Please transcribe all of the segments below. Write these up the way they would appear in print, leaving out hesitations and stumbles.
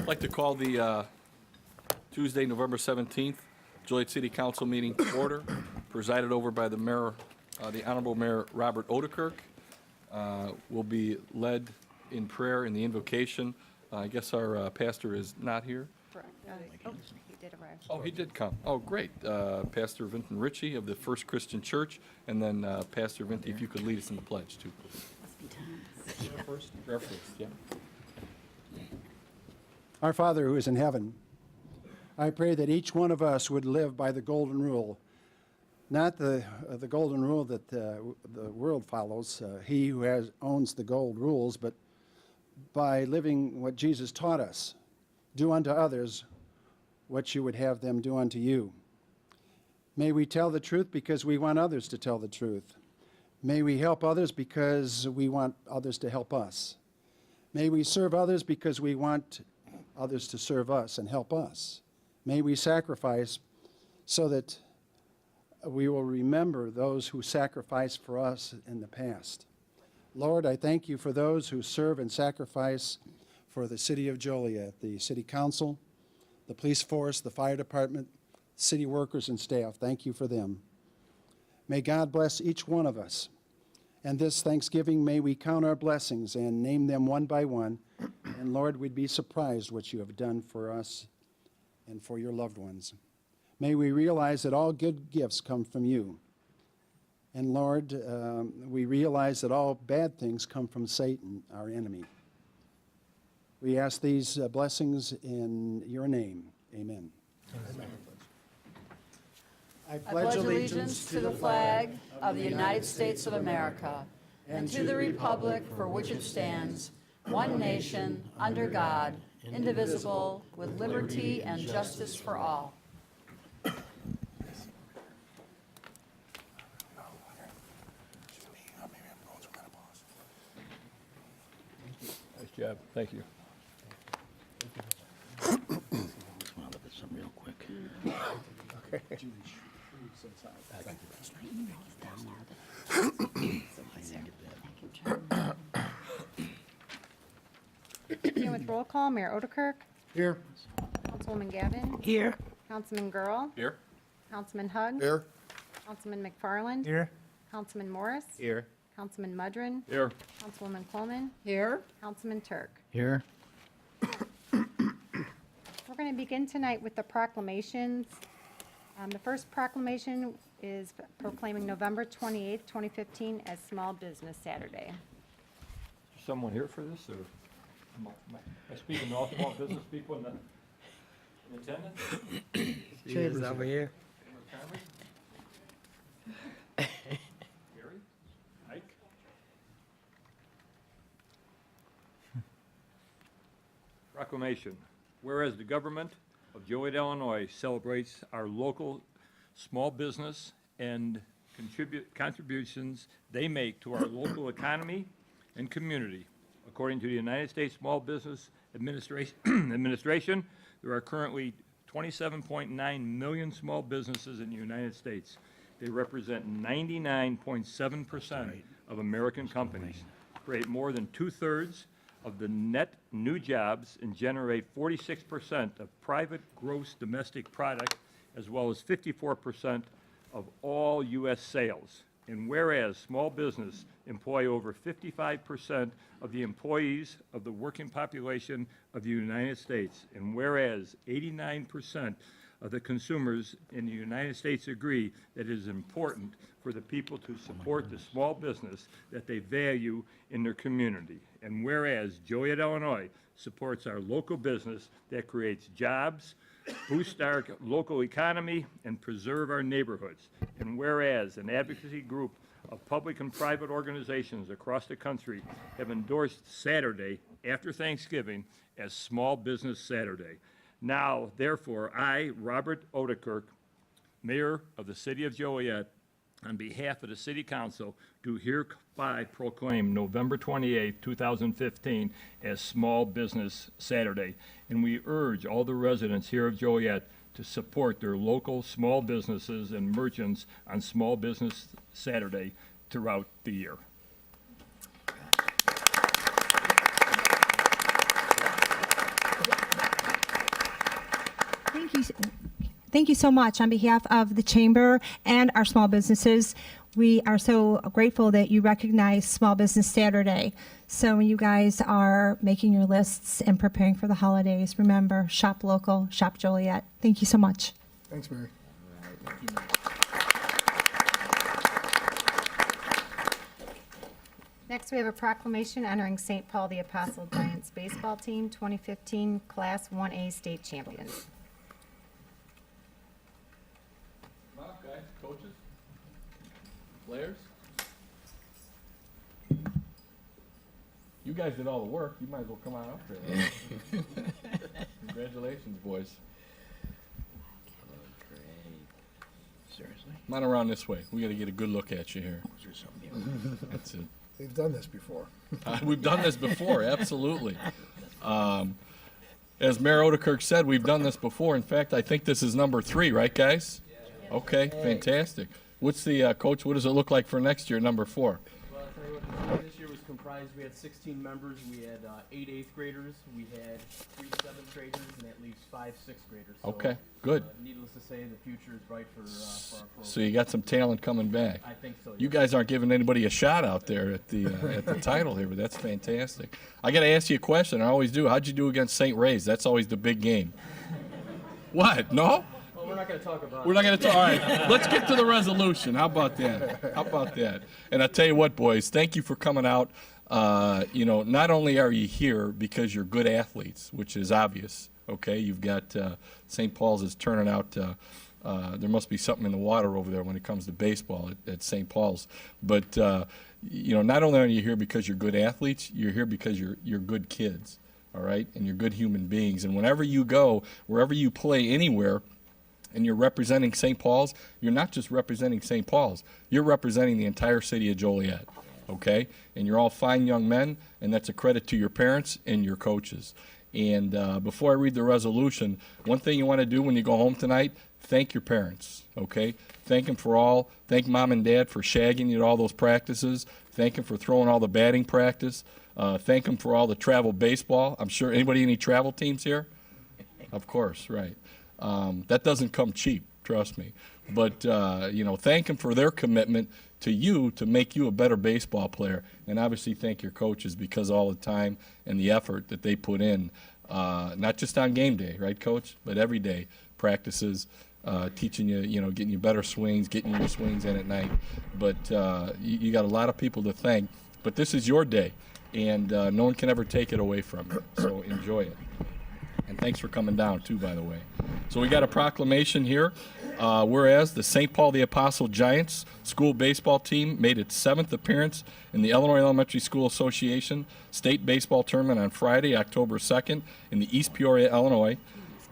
I'd like to call the Tuesday, November 17th, Joliet City Council meeting to order, presided over by the Mayor, the Honorable Mayor Robert Odekirk. Will be led in prayer in the invocation. I guess our pastor is not here. Correct. He did arrive. Oh, he did come. Oh, great. Pastor Vinton Ritchie of the First Christian Church, and then Pastor Vinton, if you could lead us in the pledge, too, please. Prayer first, yeah. Our Father who is in heaven, I pray that each one of us would live by the golden rule, not the golden rule that the world follows, he who owns the gold rules, but by living what Jesus taught us. Do unto others what you would have them do unto you. May we tell the truth because we want others to tell the truth. May we help others because we want others to help us. May we serve others because we want others to serve us and help us. May we sacrifice so that we will remember those who sacrificed for us in the past. Lord, I thank you for those who serve and sacrifice for the city of Joliet, the city council, the police force, the fire department, city workers and staff. Thank you for them. May God bless each one of us. And this Thanksgiving, may we count our blessings and name them one by one. And Lord, we'd be surprised what you have done for us and for your loved ones. May we realize that all good gifts come from you. And Lord, we realize that all bad things come from Satan, our enemy. We ask these blessings in your name. Amen. Amen. I pledge allegiance to the flag of the United States of America and to the republic for which it stands, one nation, under God, indivisible, with liberty and justice for all. Nice job. Thank you. Just want to look at something real quick. Begin with roll call. Mayor Odekirk. Here. Councilwoman Gavin. Here. Councilman Girl. Here? Councilman Hug. Here. Councilman McFarland. Here. Councilman Morris. Here. Councilman Mudrin. Here. Councilwoman Coleman. Here. Councilman Turk. Here. We're going to begin tonight with the proclamations. The first proclamation is proclaiming November 28th, 2015 as Small Business Saturday. Is someone here for this, or am I speaking to all small business people in attendance? Chambers over here. Gary? Mike? Proclamation. Whereas the government of Joliet, Illinois celebrates our local small business and contributions they make to our local economy and community. According to the United States Small Business Administration, there are currently 27.9 million small businesses in the United States. They represent 99.7% of American companies, create more than 2/3 of the net new jobs, and generate 46% of private gross domestic product, as well as 54% of all U.S. sales. And whereas small business employ over 55% of the employees of the working population of the United States, and whereas 89% of the consumers in the United States agree that it is important for the people to support the small business that they value in their community. And whereas Joliet, Illinois supports our local business that creates jobs, boost our local economy, and preserve our neighborhoods. And whereas an advocacy group of public and private organizations across the country have endorsed Saturday after Thanksgiving as Small Business Saturday. Now, therefore, I, Robert Odekirk, Mayor of the City of Joliet, on behalf of the City Council, do hereby proclaim November 28, 2015 as Small Business Saturday. And we urge all the residents here of Joliet to support their local small businesses and merchants on Small Business Saturday throughout the year. Thank you so much on behalf of the Chamber and our small businesses. We are so grateful that you recognize Small Business Saturday. So when you guys are making your lists and preparing for the holidays, remember, shop local, shop Joliet. Thank you so much. Thanks, Mary. Next, we have a proclamation honoring St. Paul the Apostle Giants baseball team, 2015 Class 1A state champions. Come on, guys, coaches, players. You guys did all the work. You might as well come on up here. Congratulations, boys. Seriously? Come on around this way. We got to get a good look at you here. Is there something here? That's it. They've done this before. We've done this before, absolutely. As Mayor Odekirk said, we've done this before. In fact, I think this is number 3, right, guys? Okay, fantastic. What's the, Coach, what does it look like for next year, number 4? Well, I'll tell you what, this year was comprised, we had 16 members, we had 8 8th graders, we had 3 7th graders, and that leaves 5 6th graders. So, Okay, good. Needless to say, the future is bright for our program. So you got some talent coming back. I think so, You yes. guys aren't giving anybody a shot out there at the title here, but that's fantastic. I got to ask you a question. I always do. How'd you do against St. Ray's? That's always the big game. What? No? Well, we're not going to talk about We're not going to talk. All right, let's get to the resolution. How about that? How about that? And I tell you what, boys, thank you for coming out. Not only are you here because you're good athletes, which is obvious. Okay, you've got St. Paul's is turning out. There must be something in the water over there when it comes to baseball at St. Paul's. But not only are you here because you're good athletes, you're here because you're good kids. All right, and you're good human beings. And whenever you go, wherever you play, anywhere, and you're representing St. Paul's, you're not just representing St. Paul's. You're representing the entire city of Joliet. Okay, and you're all fine young men, and that's a credit to your parents and your coaches. And before I read the resolution, one thing you want to do when you go home tonight, thank your parents, okay? Thank them thank mom and dad for shagging you at all those practices. Thank them for throwing all the batting practice. Thank them for all the travel baseball. I'm sure, anybody any travel teams here? Of course, right. That doesn't come cheap, trust me. But, thank them for their commitment to you to make you a better baseball player. And obviously thank your coaches because all the time and the effort that they put in, not just on game day, right, Coach? But every day, practices, teaching you, getting you better swings, getting your swings in at night. But you got a lot of people to thank. But this is your day, and no one can ever take it away from you. So enjoy it. And thanks for coming down, too, by the way. So we got a proclamation here. Whereas the St. Paul the Apostle Giants school baseball team made its 7th appearance in the Illinois Elementary School Association State Baseball Tournament on Friday, October 2nd in the East Peoria, Illinois.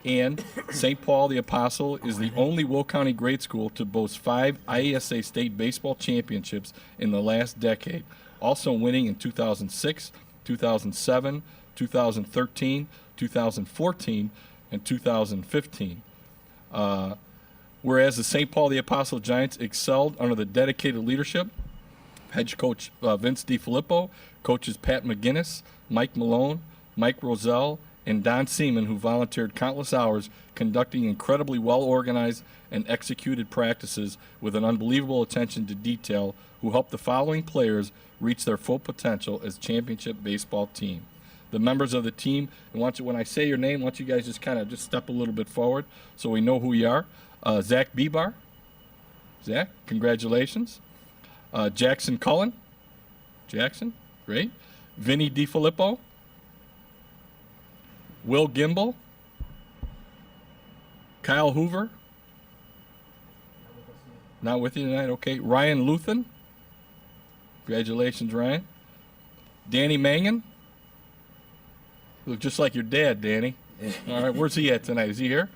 And St. Paul the Apostle is the only Will County grade school to boast 5 IASA state baseball championships in the last decade, also winning in 2006, 2007, 2013, 2014, and 2015. Whereas the St. Paul the Apostle Giants excelled under the dedicated leadership of head coach Vince DiFilippo, coaches Pat McGinnis, Mike Malone, Mike Roselle, and Don Seaman, who volunteered countless hours conducting incredibly well-organized and executed practices with an unbelievable attention to detail, who helped the following players reach their full potential as championship baseball team. The members of the team, and when I say your name, I want you guys just kind of just step a little bit forward so we know who you are. Zach Bebar. Zach, congratulations. Jackson Cullen. Jackson, great. Vinny DiFilippo. Will Gimbel. Kyle Hoover. Not with you tonight, okay. Ryan Luthen. Congratulations, Ryan. Danny Mangan. Look just like your dad, Danny. All right, where's he at tonight? Is he here?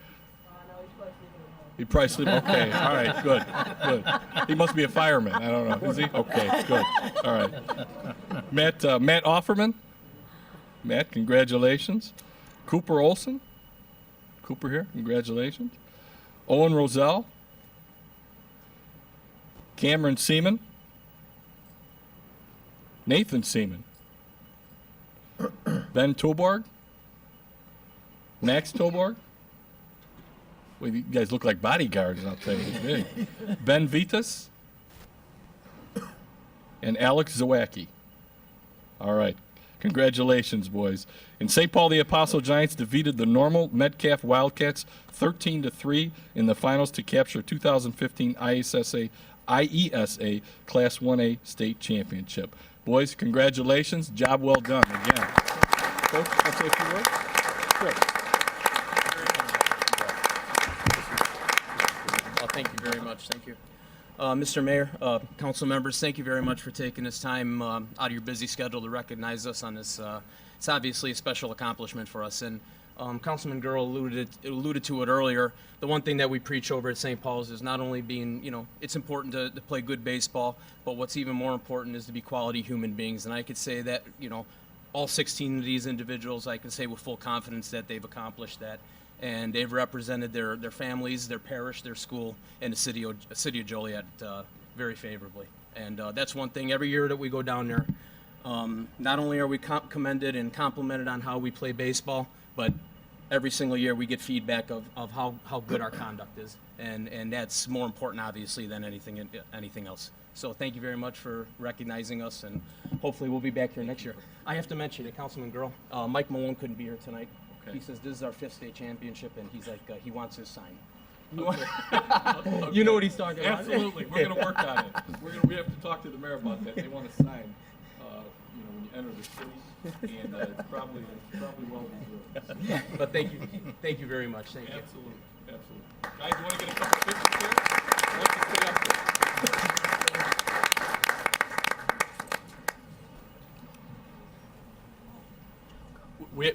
He probably sleep. Okay, all right, good, good. He must be a fireman. I don't know. Is he? Okay, good. All right. Matt Offerman. Matt, congratulations. Cooper Olson. Cooper here. Congratulations. Owen Roselle. Cameron Seaman. Nathan Seaman. Ben Toborg. Max Toborg. Well, you guys look like bodyguards, I'll tell you. Big. Ben Vitas and Alex Zawacki. All right. Congratulations, boys. In St. Paul, the Apostle Giants defeated the Normal Metcalf Wildcats 13-3 in the finals to capture 2015 IESA Class 1A state championship. Boys, congratulations. Job well done again. Coach, want to say a few words? Sure. Thank you very much. Thank you. Mr. Mayor, council members, thank you very much for taking this time out of your busy schedule to recognize us on this. It's obviously a special accomplishment for us. And Councilman Girl alluded to it earlier. The one thing that we preach over at St. Paul's is not only being, it's important to play good baseball, but what's even more important is to be quality human beings. And I could say that, all 16 of these individuals, I can say with full confidence that they've accomplished that. And they've represented their families, their parish, their school, and the city of Joliet very favorably. And that's one thing. Every year that we go down there, not only are we commended and complimented on how we play baseball, but every single year we get feedback of how good our conduct is. And that's more important, obviously, than anything else. So thank you very much for recognizing us, and hopefully we'll be back here next year. I have to mention it, Councilman Girl. Mike Malone couldn't be here tonight. Okay. He says this is our 5th state championship, and he's like, he wants his sign. Okay. You know what he's talking about. Absolutely. We're going to work on it. We have to talk to the mayor about that. They want a sign, when you enter the city, and it's probably well deserved. But thank you very much. Thank you. Absolutely. Guys, you want to get a couple pictures here? Why don't you stay up there?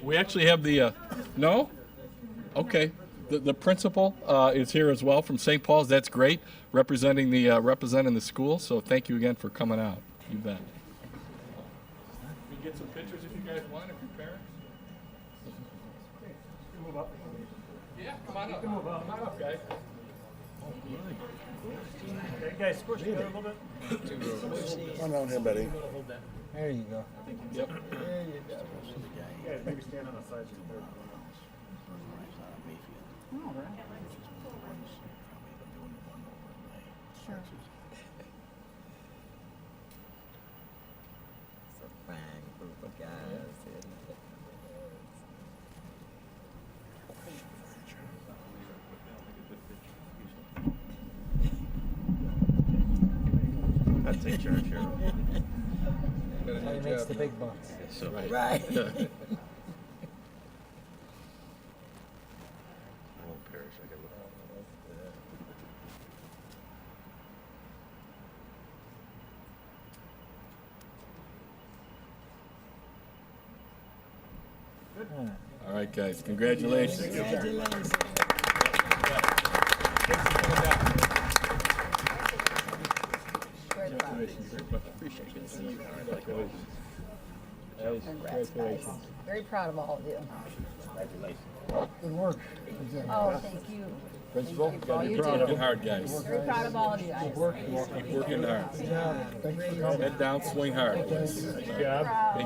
We actually have the, no? Okay. The principal is here as well from St. Paul's. That's great, representing the school. So thank you again for coming out. You bet. We can get some pictures if you guys want, of your parents. Move up. Yeah, come on up. Come on up, guys. Okay, guys, squish together a little bit. Come down here, buddy. There you go. Yep. There you go. Guys, maybe stand on the sides of the third. Sure. I'll take charge here. He makes the big bucks. So, Right. I won't perish. I can look. All right, guys. Congratulations. Congrats, guys. Very proud of all of you. Good work. Oh, thank you. Principal, Thank you for all you working do. hard, guys. Very proud of all of you guys. Keep working hard. Thanks for coming. Head down, swing hard. Thank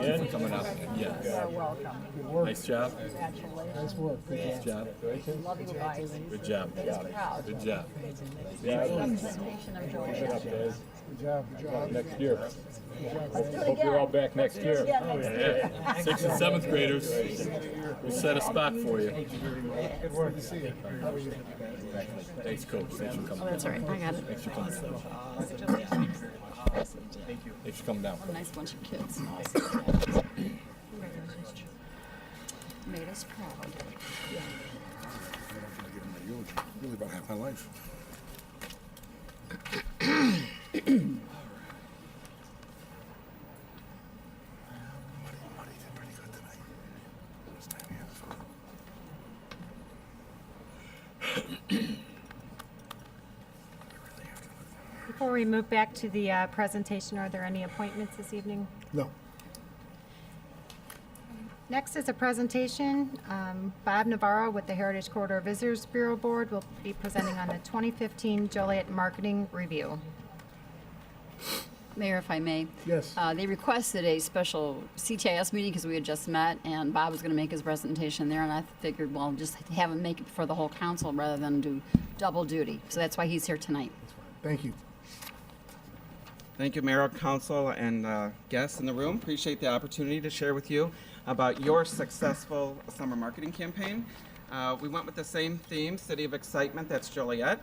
you for coming out. Yes. You're welcome. Nice job. Congratulations. Nice work. Good job. Job. Love you guys. Good job. Proud. Good job. Representation of Joliet. Good job. Good job. Next year. Let's do it Hope you're all again. back next year. Yeah, next year. 6th and 7th graders, we set a spot for you. Good work to see you. How are you? Thanks, Coach. Thanks for coming. That's all right, I got it. Thanks for coming. Thanks for coming down. Nice bunch of kids. Made us proud. Really about half my life. Before we move back to the presentation, are there any appointments this evening? No. Next is a presentation. Bob Navarro with the Heritage Corridor Visitors Bureau Board will be presenting on the 2015 Joliet Marketing Review. Mayor, if I may. Yes. They requested a special CTIS meeting because we had just met, and Bob was going to make his presentation there, and I figured, well, just have him make it for the whole council rather than do double duty. So that's why he's here tonight. Thank you. Thank you, Mayor, Council, and guests in the room. Appreciate the opportunity to share with you about your successful summer marketing campaign. We went with the same theme, City of Excitement, that's Joliet.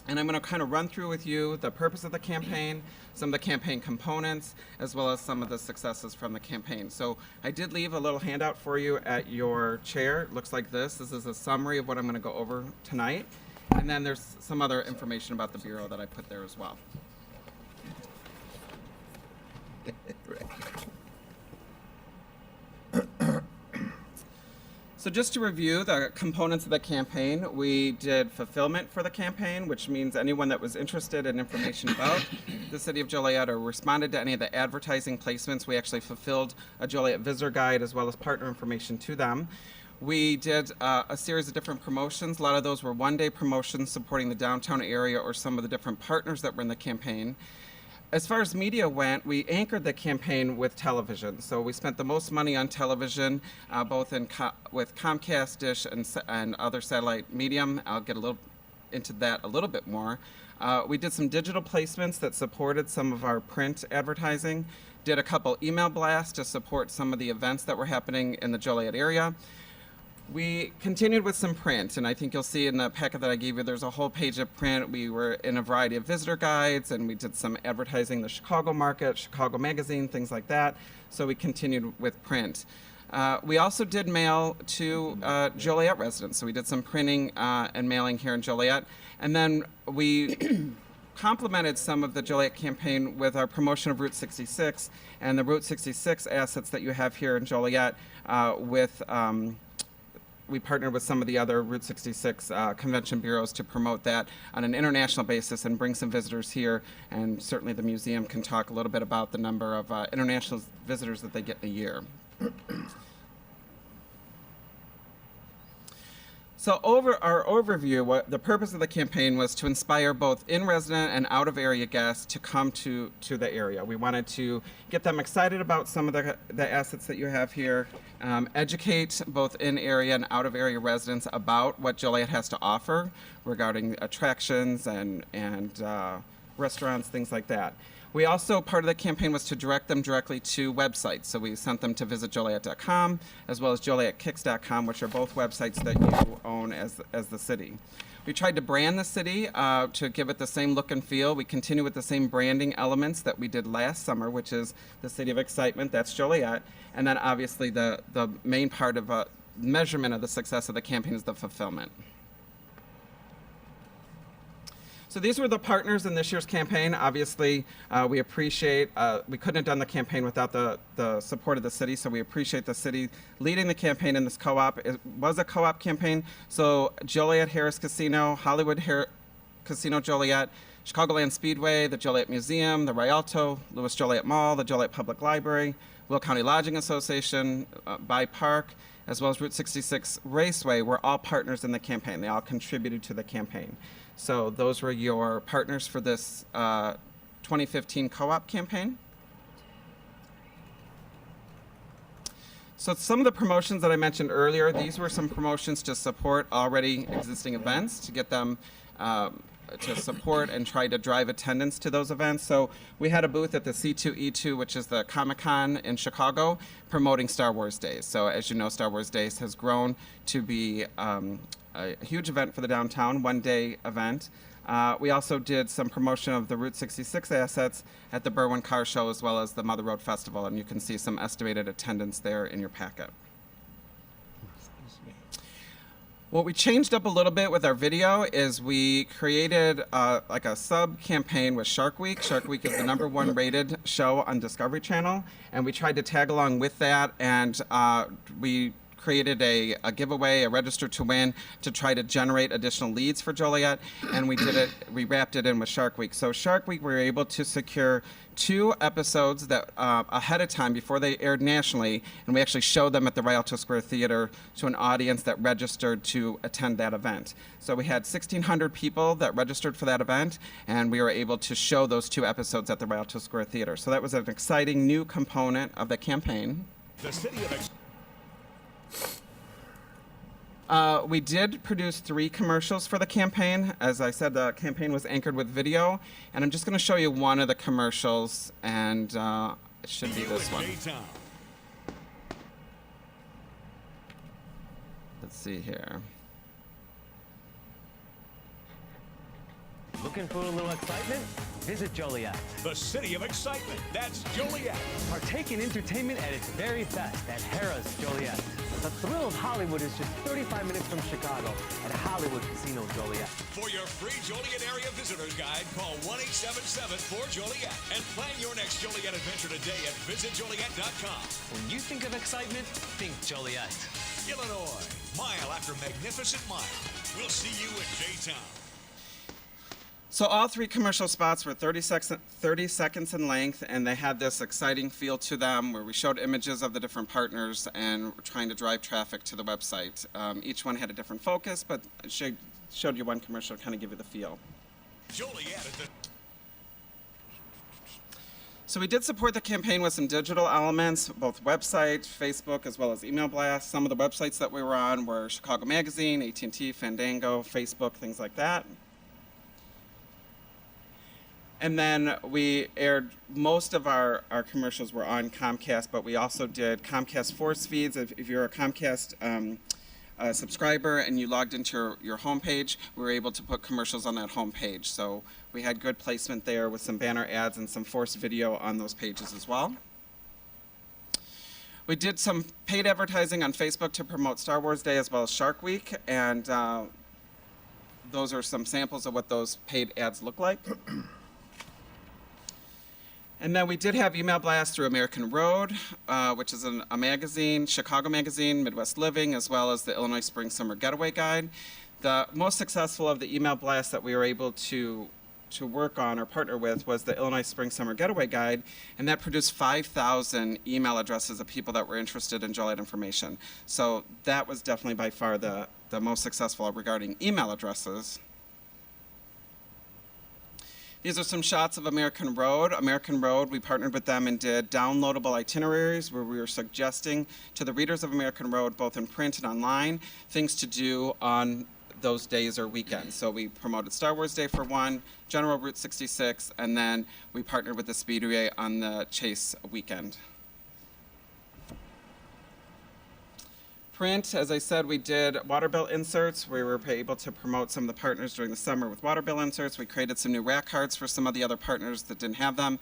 And I'm going to kind of run through with you the purpose of the campaign, some of the campaign components, as well as some of the successes from the campaign. So I did leave a little handout for you at your chair. It looks like this. This is a summary of what I'm going to go over tonight. And then there's some other information about the Bureau that I put there as well. So just to review the components of the campaign, we did fulfillment for the campaign, which means anyone that was interested in information about the City of Joliet or responded to any of the advertising placements, we actually fulfilled a Joliet visitor guide as well as partner information to them. We did a series of different promotions. A lot of those were one-day promotions supporting the downtown area or some of the different partners that were in the campaign. As far as media went, we anchored the campaign with television. So we spent the most money on television, both with Comcast, Dish, and other satellite medium. I'll get into that a little bit more. We did some digital placements that supported some of our print advertising. Did a couple email blasts to support some of the events that were happening in the Joliet area. We continued with some print, and I think you'll see in the packet that I gave you, there's a whole page of print. We were in a variety of visitor guides, and we did some advertising the Chicago market, Chicago Magazine, things like that. So we continued with print. We also did mail to Joliet residents. So we did some printing and mailing here in Joliet. And then we complemented some of the Joliet campaign with our promotion of Route 66 and the Route 66 assets that you have here in Joliet we partnered with some of the other Route 66 convention bureaus to promote that on an international basis and bring some visitors here. And certainly the museum can talk a little bit about the number of international visitors that they get in a year. So our overview, the purpose of the campaign was to inspire both in-resident and out-of-area guests to come to the area. We wanted to get them excited about some of the assets that you have here, educate both in-area and out-of-area residents about what Joliet has to offer regarding attractions and restaurants, things like that. We also, part of the campaign was to direct them directly to websites. So we sent them to visitjoliet.com as well as jolietkicks.com, which are both websites that you own as the city. We tried to brand the city to give it the same look and feel. We continue with the same branding elements that we did last summer, which is the City of Excitement, that's Joliet. And then obviously the main part of measurement of the success of the campaign is the fulfillment. So these were the partners in this year's campaign. Obviously, we appreciate, we couldn't have done the campaign without the support of the city, so we appreciate the city leading the campaign in this co-op. It was a co-op campaign, so Joliet Harris Casino, Hollywood Casino Joliet, Chicagoland Speedway, the Joliet Museum, the Rialto, Louis Joliet Mall, the Joliet Public Library, Will County Lodging Association, By Park, as well as Route 66 Raceway were all partners in the campaign. They all contributed to the campaign. So those were your partners for this 2015 co-op campaign. So some of the promotions that I mentioned earlier, these were some promotions to support already existing events, to get them to support and try to drive attendance to those events. So we had a booth at the C2E2, which is the Comic-Con in Chicago, promoting Star Wars Days. So as you know, Star Wars Days has grown to be a huge event for the downtown, one-day event. We also did some promotion of the Route 66 assets at the Berwyn Car Show as well as the Mother Road Festival, and you can see some estimated attendance there in your packet. What we changed up a little bit with our video is we created like a sub-campaign with Shark Week. Shark Week is the #1 rated show on Discovery Channel, and we tried to tag along with that, and we created a giveaway, a register to win, to try to generate additional leads for Joliet, and we wrapped it in with Shark Week. So Shark Week, we were able to secure 2 episodes that ahead of time before they aired nationally, and we actually showed them at the Rialto Square Theater to an audience that registered to attend that event. So we had 1,600 people that registered for that event, and we were able to show those 2 episodes at the Rialto Square Theater. So that was an exciting new component of the campaign. The city of We did produce 3 commercials for the campaign. As I said, the campaign was anchored with video, and I'm just going to show you one of the commercials, and it should be this one. Let's see here. Looking for a little excitement? Visit Joliet. The city of excitement. That's Joliet. Partake in entertainment at its very best at Harrah's Joliet. The thrill of Hollywood is just 35 minutes from Chicago at Hollywood Casino Joliet. For your free Joliet area visitor's guide, call 1-877-4JOLIET and plan your next Joliet adventure today at visitjoliet.com. When you think of excitement, think Joliet. Illinois, mile after magnificent mile. We'll see you in J-Town. So all 3 commercial spots were 30 seconds in length, and they had this exciting feel to them where we showed images of the different partners and were trying to drive traffic to the website. Each one had a different focus, but it showed you one commercial to kind of give you the feel. Joliet at the... So we did support the campaign with some digital elements, both website, Facebook, as well as email blasts. Some of the websites that we were on were Chicago Magazine, AT&T, Fandango, Facebook, things like that. And then we aired, most of our commercials were on Comcast, but we also did Comcast Force feeds. If you're a Comcast subscriber and you logged into your homepage, we were able to put commercials on that homepage. So we had good placement there with some banner ads and some Force video on those pages as well. We did some paid advertising on Facebook to promote Star Wars Day as well as Shark Week, and those are some samples of what those paid ads look like. And then we did have email blasts through American Road, which is a magazine, Chicago Magazine, Midwest Living, as well as the Illinois Spring Summer Getaway Guide. The most successful of the email blasts that we were able to work on or partner with was the Illinois Spring Summer Getaway Guide, and that produced 5,000 email addresses of people that were interested in Joliet information. So that was definitely by far the most successful regarding email addresses. These are some shots of American Road. American Road, we partnered with them and did downloadable itineraries where we were suggesting to the readers of American Road, both in print and online, things to do on those days or weekends. So we promoted Star Wars Day for one, General Route 66, and then we partnered with the Speedway on the Chase weekend. Print, as I said, we did water bill inserts. We were able to promote some of the partners during the summer with water bill inserts. We created some new rack cards for some of the other partners that didn't have them.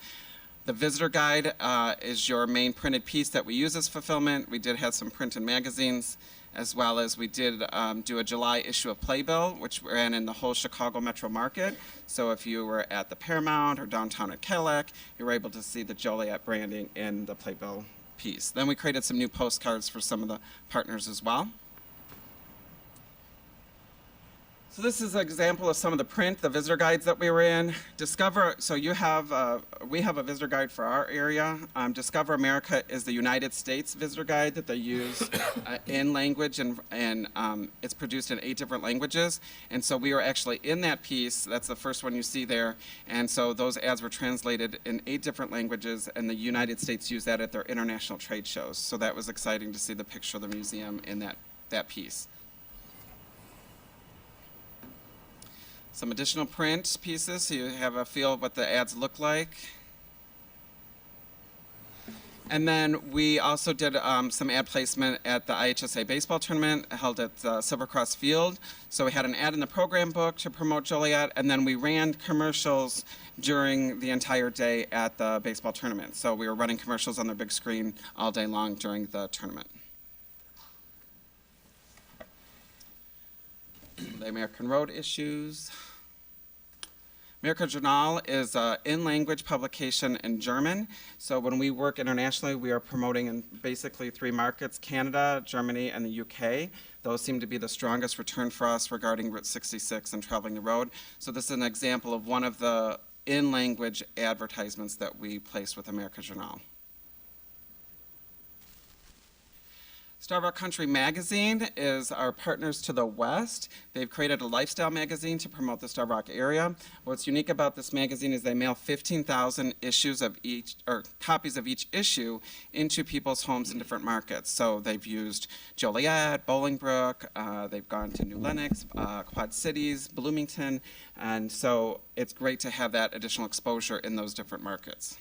The visitor guide is your main printed piece that we use as fulfillment. We did have some printed magazines, as well as we did do a July issue of Playbill, which ran in the whole Chicago metro market. So if you were at the Paramount or downtown at Cadillac, you were able to see the Joliet branding in the Playbill piece. Then we created some new postcards for some of the partners as well. So this is an example of some of the print, the visitor guides that we were in. Discover, so you have, we have a visitor guide for our area. Discover America is the United States visitor guide that they use in language, and it's produced in 8 different languages. And so we were actually in that piece, that's the first one you see there, and so those ads were translated in 8 different languages, and the United States used that at their international trade shows. So that was exciting to see the picture of the museum in that piece. Some additional print pieces so you have a feel of what the ads look like. And then we also did some ad placement at the IHSA baseball tournament held at Silver Cross Field. So we had an ad in the program book to promote Joliet, and then we ran commercials during the entire day at the baseball tournament. So we were running commercials on the big screen all day long during the tournament. The American Road issues. Amerika Journal is an in-language publication in German. So when we work internationally, we are promoting in basically 3 markets, Canada, Germany, and the UK. Those seem to be the strongest return for us regarding Route 66 and traveling the road. So this is an example of one of the in-language advertisements that we place with Amerika Journal. Star Rock Country Magazine is our partners to the west. They've created a lifestyle magazine to promote the Star Rock area. What's unique about this magazine is they mail 15,000 issues of each, or copies of each issue into people's homes in different markets. So they've used Joliet, Bolingbrook, they've gone to New Lenox, Quad Cities, Bloomington, and so it's great to have that additional exposure in those different markets.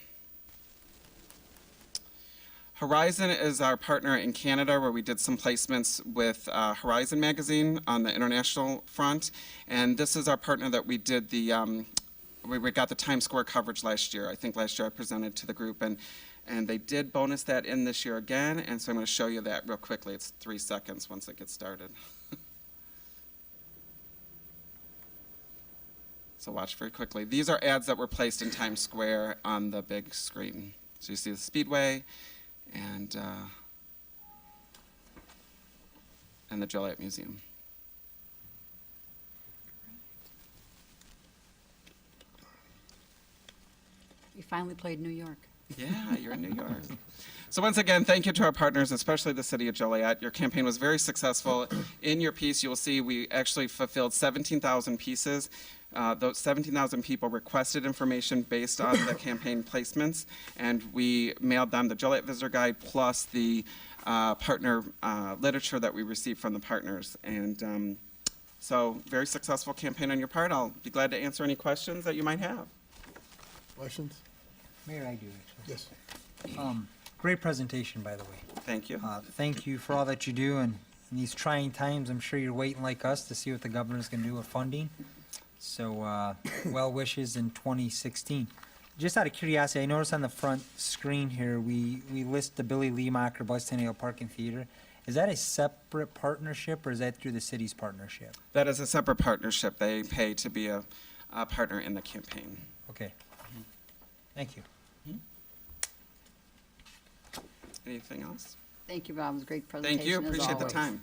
Horizon is our partner in Canada, where we did some placements with Horizon Magazine on the international front. And this is our partner that we did the, we got the Times Square coverage last year. I think last year I presented to the group, and they did bonus that in this year again. And so I'm going to show you that real quickly. It's 3 seconds once it gets started. So watch very quickly. These are ads that were placed in Times Square on the big screen. So you see the Speedway, and the Joliet Museum. You finally played New York. Yeah, you're in New York. So once again, thank you to our partners, especially the City of Joliet. Your campaign was very successful. In your piece, you will see we actually fulfilled 17,000 pieces. Those 17,000 people requested information based on the campaign placements, and we mailed them the Joliet Visitor Guide plus the partner literature that we received from the partners. And so, very successful campaign on your part. I'll be glad to answer any questions that you might have. Questions? Mayor, I do, actually. Yes. Great presentation, by the way. Thank you. Thank you for all that you do, and in these trying times, I'm sure you're waiting like us to see what the governor's going to do with funding. So, well wishes in 2016. Just out of curiosity, I noticed on the front screen here, we list the Billy Leemacher Bicentennial Park and Theater. Is that a separate partnership, or is that through the city's partnership? That is a separate partnership. They pay to be a partner in the campaign. Okay. Thank you. Anything else? Thank you, Bob. It was a great presentation. Thank you. as Appreciate the always. time.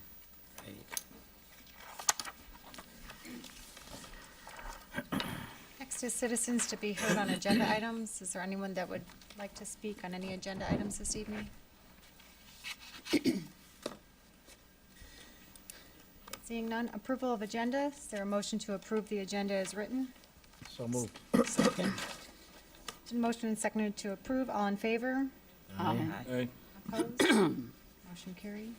Next is citizens to be heard on agenda items. Is there anyone that would like to speak on any agenda items this evening? Seeing none, approval of agenda. Is there a motion to approve the agenda as written? So moved. Second. Motion and seconded to approve. All in favor? Aye. Opposed? Motion carried.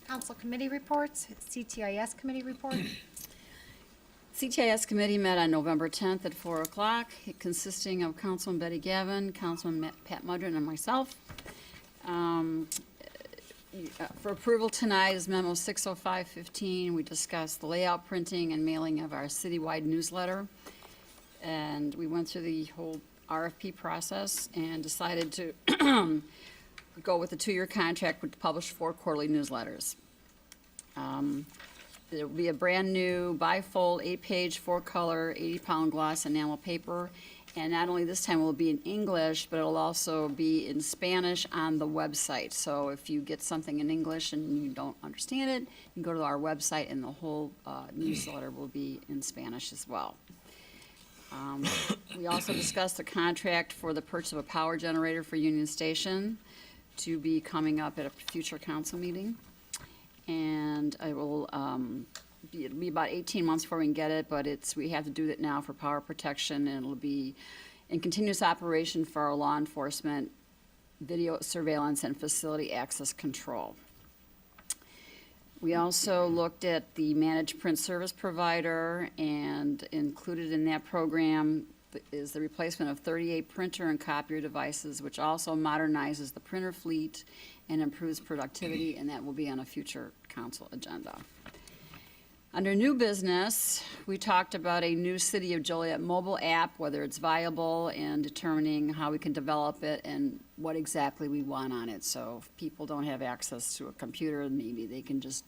Council committee reports, CTIS committee report. CTIS committee met on November 10th at 4 o'clock, consisting of Councilman Betty Gavin, Councilman Pat Mudrin, and myself. For approval tonight is memo 60515. We discussed the layout, printing, and mailing of our citywide newsletter. And we went through the whole RFP process and decided to go with a 2-year contract to publish 4 quarterly newsletters. It will be a brand-new bifold, 8-page, 4-color, 80-pound gloss enamel paper. And not only this time will it be in English, but it'll also be in Spanish on the website. So if you get something in English and you don't understand it, you can go to our website and the whole newsletter will be in Spanish as well. We also discussed the contract for the purchase of a power generator for Union Station to be coming up at a future council meeting. And I will, it'll be about 18 months before we can get it, but we have to do that now for power protection, and it'll be in continuous operation for our law enforcement, video surveillance, and facility access control. We also looked at the managed print service provider, and included in that program is the replacement of 38 printer and copier devices, which also modernizes the printer fleet and improves productivity, and that will be on a future council agenda. Under new business, we talked about a new City of Joliet mobile app, whether it's viable, and determining how we can develop it and what exactly we want on it. So if people don't have access to a computer, maybe they can just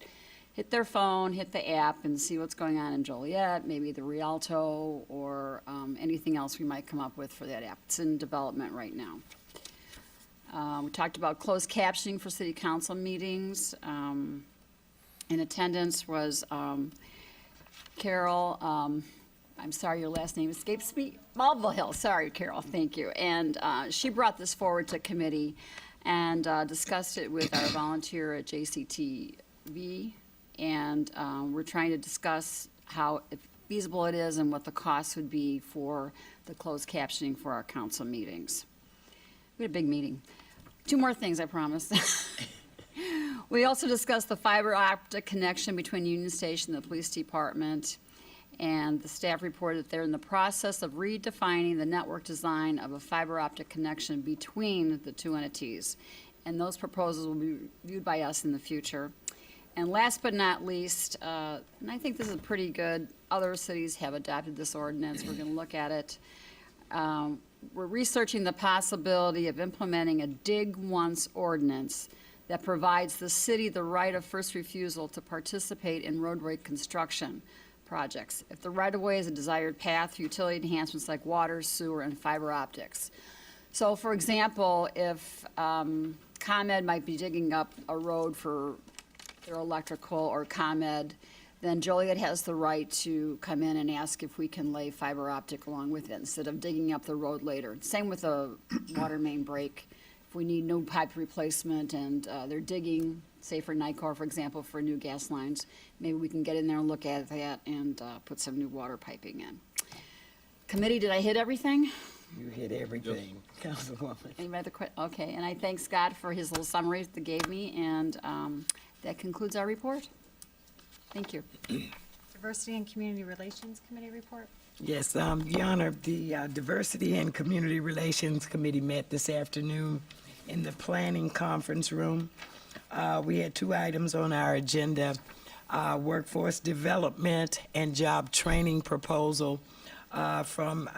hit their phone, hit the app, and see what's going on in Joliet, maybe the Rialto, or anything else we might come up with for that app. It's in development right now. We talked about closed captioning for city council meetings. In attendance was Carol, I'm sorry, your last name escapes me, Mulvihill, sorry, Carol, thank you. And she brought this forward to committee and discussed it with our volunteer at JCTV. And we're trying to discuss how feasible it is and what the cost would be for the closed captioning for our council meetings. We had a big meeting. 2 more things, I promise. We also discussed the fiber optic connection between Union Station and the police department, and the staff reported that they're in the process of redefining the network design of a fiber optic connection between the 2 entities, and those proposals will be reviewed by us in the future. And last but not least, and I think this is pretty good, other cities have adopted this ordinance, we're going to look at it. We're researching the possibility of implementing a dig once ordinance that provides the city the right of first refusal to participate in roadway construction projects if the right-of-way is a desired path for utility enhancements like water, sewer, and fiber optics. So, for example, if ComEd might be digging up a road for their electrical or ComEd, then Joliet has the right to come in and ask if we can lay fiber optic along with it instead of digging up the road later. Same with a water main break. If we need new pipe replacement and they're digging, say for NICOR, for example, for new gas lines, maybe we can get in there and look at that and put some new water piping in. Committee, did I hit everything? You hit everything, Councilwoman. Any other questions? Okay, and I thank Scott for his little summary that gave me, and that concludes our report. Thank you. Diversity and Community Relations Committee report. Yes, Your Honor, the Diversity and Community Relations Committee met this afternoon in the planning conference room. We had 2 items on our agenda, workforce development and job training proposal from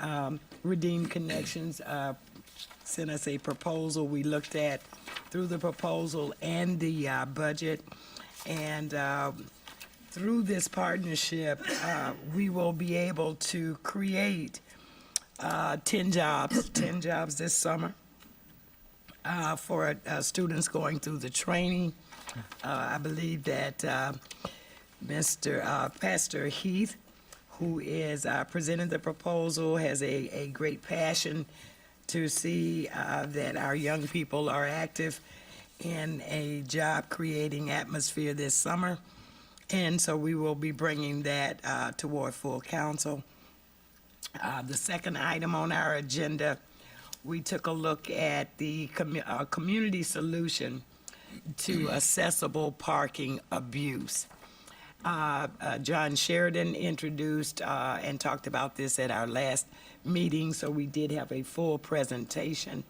Redeem Connections. Sent us a proposal. We looked at through the proposal and the budget, and through this partnership, we will be able to create 10 jobs this summer for students going through the training. I believe that Pastor Heath, who is presenting the proposal, has a great passion to see that our young people are active in a job-creating atmosphere this summer. And so we will be bringing that toward full council. The second item on our agenda, we took a look at the community solution to accessible parking abuse. John Sheridan introduced and talked about this at our last meeting, so we did have a full presentation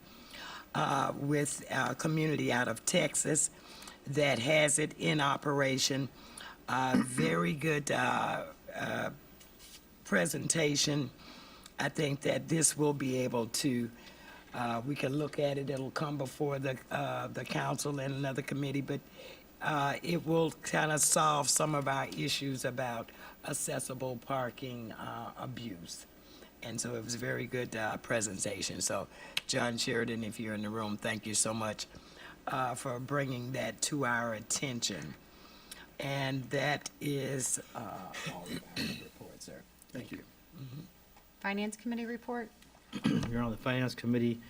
with a community out of Texas that has it in operation. Very good presentation. I think that this will be able to, we can look at it, it'll come before the council and another committee, but it will kind of solve some of our issues about accessible parking abuse. And so it was a very good presentation. So John Sheridan, if you're in the room, thank you so much for bringing that to our attention. And that is all of my report, sir. Thank you. Finance Committee report. You're on the Finance Committee,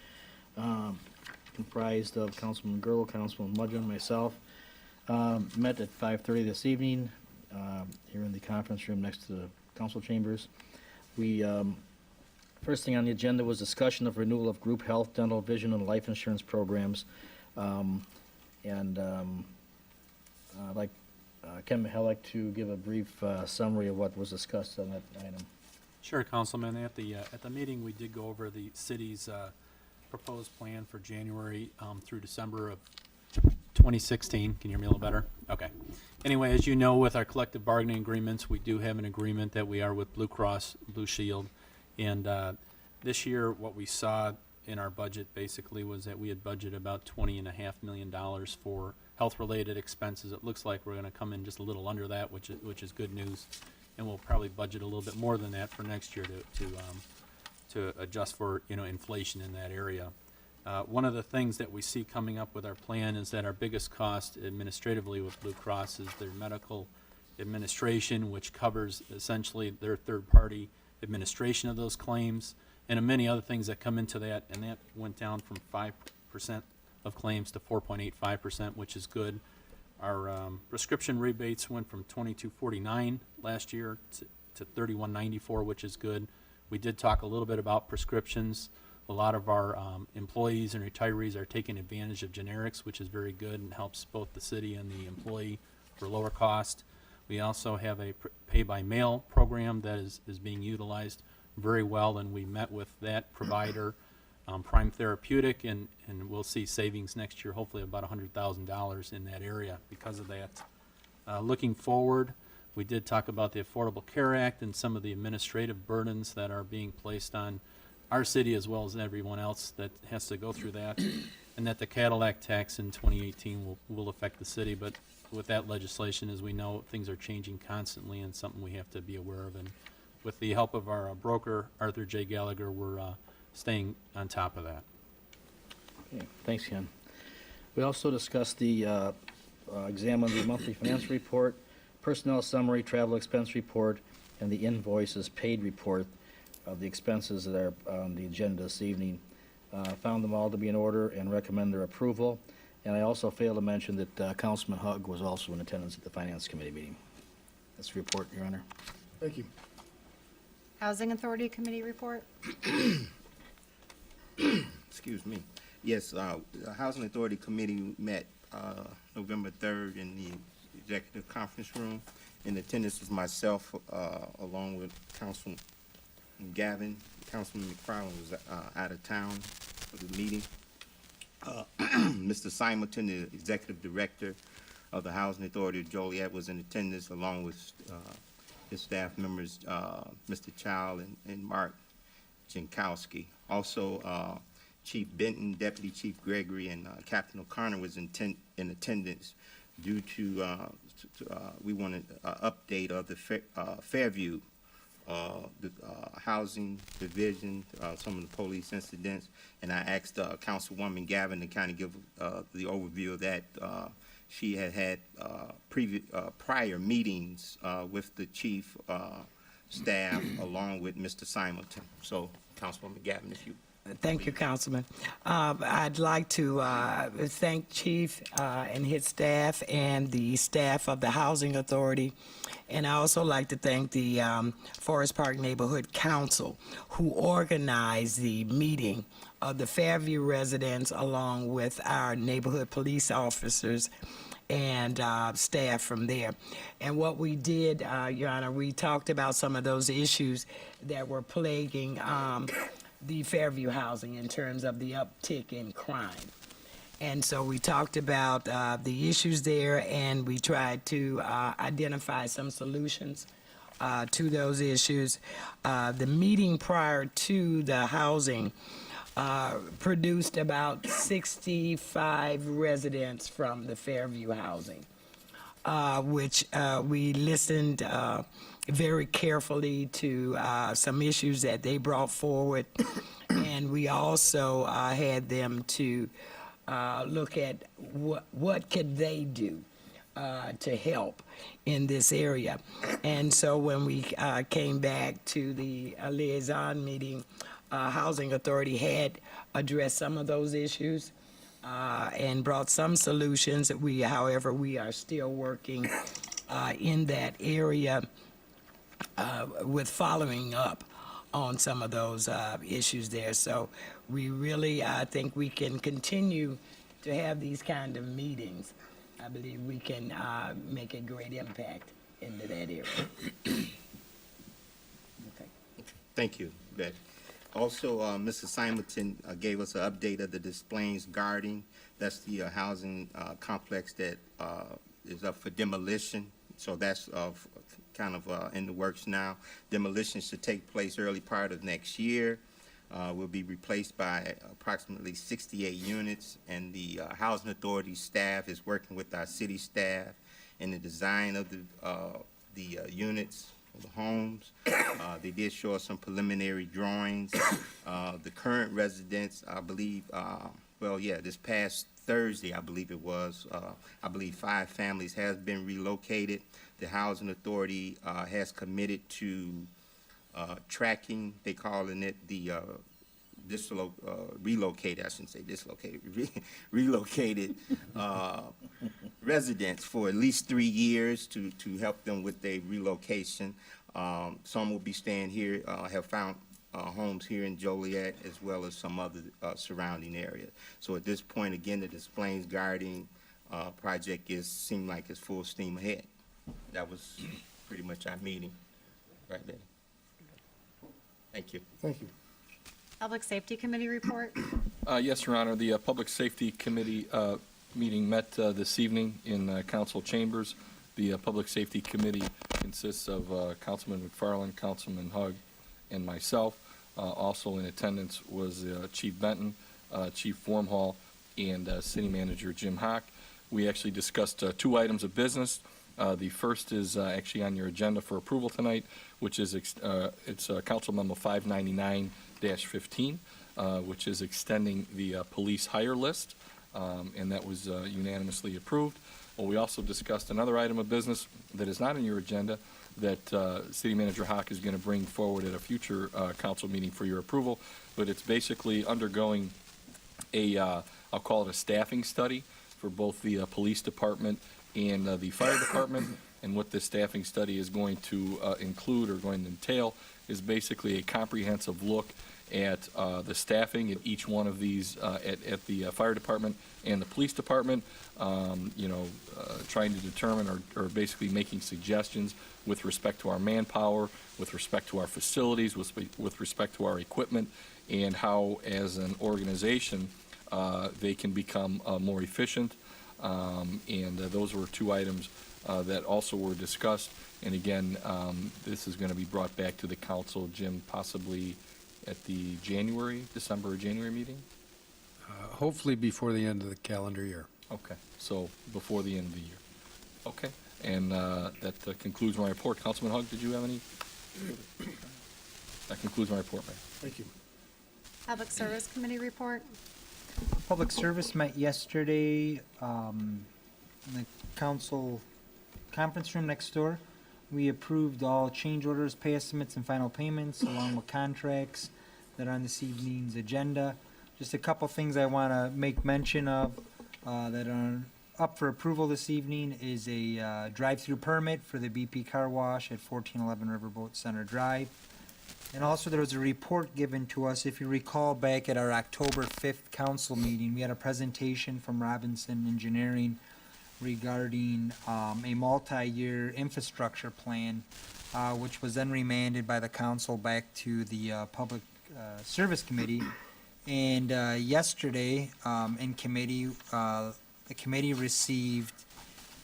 comprised of Councilman Gerl, Councilman Mudgeon, myself. Met at 5:30 this evening here in the conference room next to the council chambers. We first thing on the agenda was discussion of renewal of group health, dental, vision, and life insurance programs. I'd like Ken Mihalik to give a brief summary of what was discussed on that item. Sure, Councilman. At the meeting, we did go over the city's proposed plan for January through December of 2016. Can you hear me a little better? Okay. Anyway, as you know, with our collective bargaining agreements, we do have an agreement that we are with Blue Cross Blue Shield. And this year, what we saw in our budget basically was that we had budgeted about $20.5 million for health-related expenses, it looks like we're gonna come in just a little under that, which is good news. And we'll probably budget a little bit more than that for next year to adjust for, inflation in that area. One of the things that we see coming up with our plan is that our biggest cost administratively with Blue Cross is their medical administration, which covers essentially their third-party administration of those claims, and many other things that come into that, and that went down from 5% of claims to 4.85%, which is good. Our prescription rebates went from $22.49 last year to $31.94, which is good. We did talk a little bit about prescriptions. A lot of our employees and retirees are taking advantage of generics, which is very good and helps both the city and the employee for lower cost. We also have a pay-by-mail program that is being utilized very well, and we met with that provider, Prime Therapeutic, and we'll see savings next year, hopefully about $100,000 in that area because of that. Looking forward, we did talk about the Affordable Care Act and some of the administrative burdens that are being placed on our city as well as everyone else that has to go through that, and that the Cadillac tax in 2018 will affect the city. But with that legislation, as we know, things are changing constantly and something we have to be aware of. And with the help of our broker, Arthur J. Gallagher, we're staying on top of that. Okay, thanks, Ken. We also discussed the examine the monthly finance report, personnel summary, travel expense report, and the invoices paid report of the expenses that are on the agenda this evening. Found them all to be in order and recommend their approval. And I also failed to mention that Councilman Hugg was also in attendance at the Finance Committee meeting. That's the report, Your Honor. Thank you. Housing Authority Committee report. Excuse me. Yes, the Housing Authority Committee met November 3rd in the executive conference room. In attendance was myself, along with Councilman Gavin. Councilman McFarland was out of town for the meeting. Mr. Simonton, the executive director of the Housing Authority of Joliet, was in attendance along with his staff members, Mr. Child and Mark Jankowski. Also, Chief Benton, Deputy Chief Gregory, and Captain O'Connor was in attendance due to we wanted an update of the Fairview, the housing division, some of the police incidents, and I asked Councilwoman Gavin to kind of give the overview of that. She had prior meetings with the chief staff along with Mr. Simonton. So, Councilwoman Gavin, if you. Thank you, Councilman. I'd like to thank Chief and his staff and the staff of the Housing Authority. And I also like to thank the Forest Park Neighborhood Council, who organized the meeting of the Fairview residents along with our neighborhood police officers and staff from there. And what we did, Your Honor, we talked about some of those issues that were plaguing the Fairview housing in terms of the uptick in crime. And so we talked about the issues there, and we tried to identify some solutions to those issues. The meeting prior to the housing produced about 65 residents from the Fairview housing, which we listened very carefully to some issues that they brought forward. And we also had them to look at what could they do to help in this area. And so when we came back to the liaison meeting, Housing Authority had addressed some of those issues and brought some solutions. However, we are still working in that area with following up on some of those issues there. So we really, I think we can continue to have these kind of meetings. I believe we can make a great impact into that area. Okay. Thank you, Beck. Also, Mr. Simonton gave us an update of the Des Plaines Guarding. That's the housing complex that is up for demolition. So that's kind of in the works now. Demolition should take place early part of next year. will be replaced by approximately 68 units, and the Housing Authority staff is working with our city staff in the design of the units, of the homes. They did show us some preliminary drawings. The current residents, I believe, this past Thursday, I believe it was, I believe 5 families has been relocated. The Housing Authority has committed to tracking, they calling it the relocated, I shouldn't say dislocated, relocated residents for at least 3 years to help them with their relocation. Some will be staying here, have found homes here in Joliet as well as some other surrounding areas. So at this point, again, the Des Plaines Guarding project seemed like it's full steam ahead. That was pretty much our meeting right there. Thank you. Thank you. Public Safety Committee report. Yes, Your Honor, the Public Safety Committee meeting met this evening in council chambers. The Public Safety Committee consists of Councilman McFarland, Councilman Hugg, and myself. Also in attendance was Chief Benton, Chief Formhall, and City Manager Jim Hock. We actually discussed 2 items of business. The first is actually on your agenda for approval tonight, which is it's Council Memo 599-15, which is extending the police hire list, and that was unanimously approved. Well, we also discussed another item of business that is not on your agenda that City Manager Hock is going to bring forward at a future council meeting for your approval, but it's basically undergoing a, I'll call it a staffing study for both the police department and the fire department. And what this staffing study is going to include or going to entail is basically a comprehensive look at the staffing at each one of these, at the fire department and the police department, trying to determine or basically making suggestions with respect to our manpower, with respect to our facilities, with respect to our equipment, and how, as an organization, they can become more efficient. And those were 2 items that also were discussed. And again, this is going to be brought back to the council, Jim, possibly at the December or January meeting? Hopefully before the end of the calendar year. Okay, so before the end of the year. Okay, and that concludes my report. Councilman Hugg, did you have any? That concludes my report, Mayor. Thank you. Public Service Committee report. Public Service met yesterday in the council conference room next door. We approved all change orders, pay estimates, and final payments, along with contracts that are on this evening's agenda. Just a couple things I want to make mention of that are up for approval this evening is a drive-through permit for the BP Car Wash at 1411 Riverboat Center Drive. And also there was a report given to us, if you recall back at our October 5th council meeting, we had a presentation from Robinson Engineering regarding a multi-year infrastructure plan, which was then remanded by the council back to the Public Service Committee. And yesterday in committee, the committee received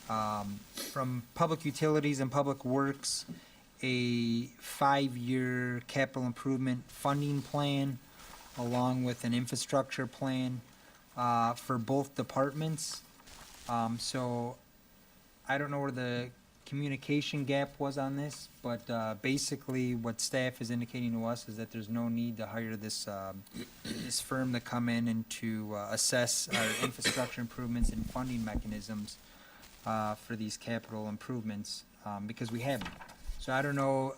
from Public Utilities and Public Works a 5-year capital improvement funding plan along with an infrastructure plan for both departments. So I don't know where the communication gap was on this, but basically what staff is indicating to us is that there's no need to hire this this firm to come in and to assess our infrastructure improvements and funding mechanisms for these capital improvements because we haven't. So I don't know,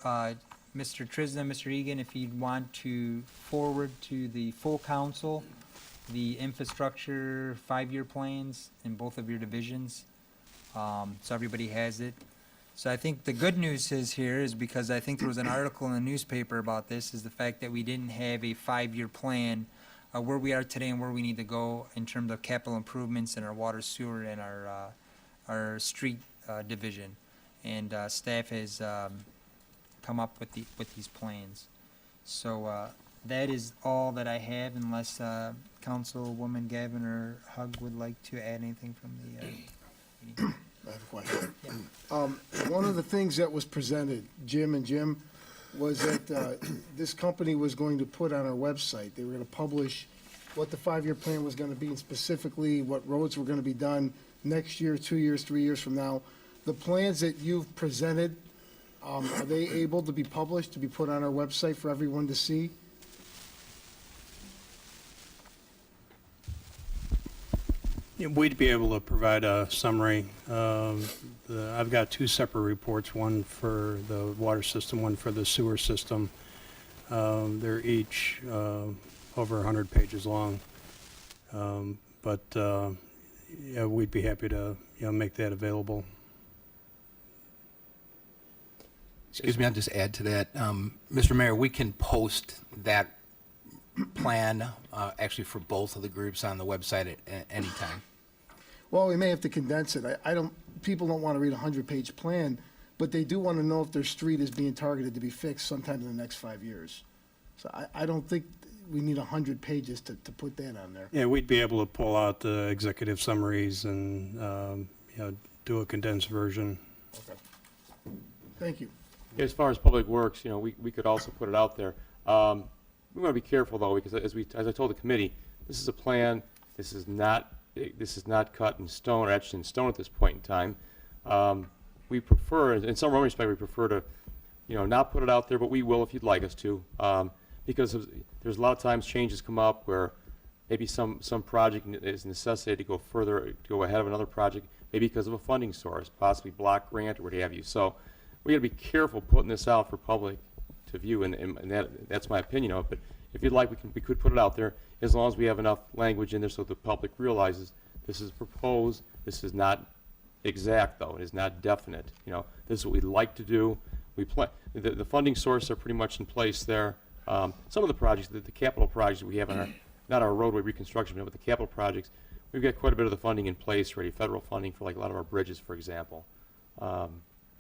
Mr. Trisna, Mr. Egan, if you'd want to forward to the full council the infrastructure 5-year plans in both of your divisions, so everybody has it. So I think the good news is here is because I think there was an article in the newspaper about this, is the fact that we didn't have a 5-year plan where we are today and where we need to go in terms of capital improvements in our water, sewer, and our street division. And staff has come up with these plans. So that is all that I have, unless Councilwoman Gavin or Hugg would like to add anything from the meeting. I have a question. One of the things that was presented, Jim, was that this company was going to put on our website, they were going to publish what the 5-year plan was going to be, and specifically what roads were going to be done next year, 2 years, 3 years from now. The plans that you've presented, are they able to be published, to be put on our website for everyone to see? Yeah, we'd be able to provide a summary. I've got 2 separate reports, one for the water system, one for the sewer system. They're each over 100 pages long. But yeah, we'd be happy to, make that available. Excuse me, I'll just add to that. Mr. Mayor, we can post that plan actually for both of the groups on the website at any time. Well, we may have to condense it. People don't want to read a 100-page plan, but they do want to know if their street is being targeted to be fixed sometime in the next 5 years. So I don't think we need 100 pages to put that on there. Yeah, we'd be able to pull out the executive summaries and, do a condensed version. Okay. Thank you. As far as Public Works, we could also put it out there. We want to be careful though, because as I told the committee, this is a plan. This is not cut in stone or etched in stone at this point in time. We prefer, in some respect, we prefer to, not put it out there, but we will if you'd like us to, because there's a lot of times changes come up where maybe some project is necessitated to go ahead of another project, maybe because of a funding source, possibly block grant or what have you. So we got to be careful putting this out for public to view, and that's my opinion of it. But if you'd like, we could put it out there as long as we have enough language in there so the public realizes this is proposed. This is not exact, though. It is not definite. This is what we'd like to do. The funding sources are pretty much in place there. Some of the projects, the capital projects we have on our, not our roadway reconstruction, but the capital projects, we've got quite a bit of the funding in place already, federal funding for like a lot of our bridges, for example.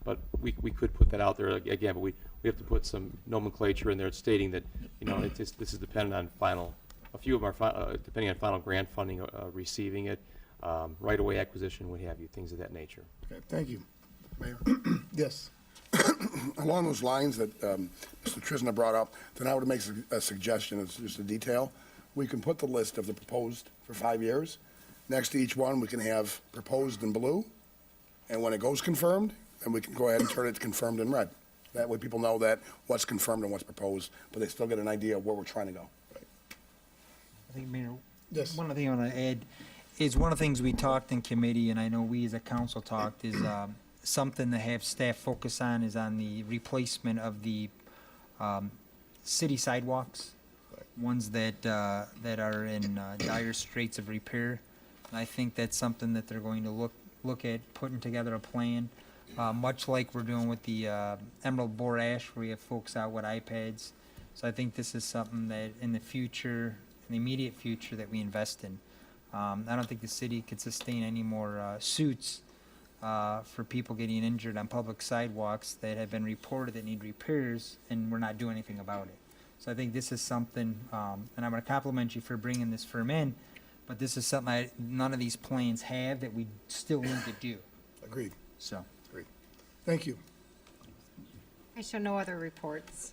But we could put that out there again, but we have to put some nomenclature in there stating that, this is dependent on a few of our, depending on final grant funding, receiving it, right-of-way acquisition, what have you, things of that nature. Okay, thank you, Mayor. Yes. Along those lines that Mr. Trisna brought up, then I would make a suggestion, it's just a detail. We can put the list of the proposed for 5 years. Next to each one, we can have proposed in blue, and when it goes confirmed, then we can go ahead and turn it to confirmed in red. That way people know that what's confirmed and what's proposed, but they still get an idea of where we're trying to go. I think, Mayor, Yes. one other thing I want to add is one of the things we talked in committee, and I know we as a council talked, is something to have staff focus on is on the replacement of the city sidewalks, ones that are in dire straits of repair. And I think that's something that they're going to look at putting together a plan, much like we're doing with the Emerald Bore Ash, where we have folks out with iPads. So I think this is something that in the future, in the immediate future, that we invest in. I don't think the city could sustain any more suits for people getting injured on public sidewalks that have been reported that need repairs, and we're not doing anything about it. So I think this is something, and I'm going to compliment you for bringing this firm in, but this is something none of these plans have that we still need to do. Agreed. So. Agreed. Thank you. I show no other reports.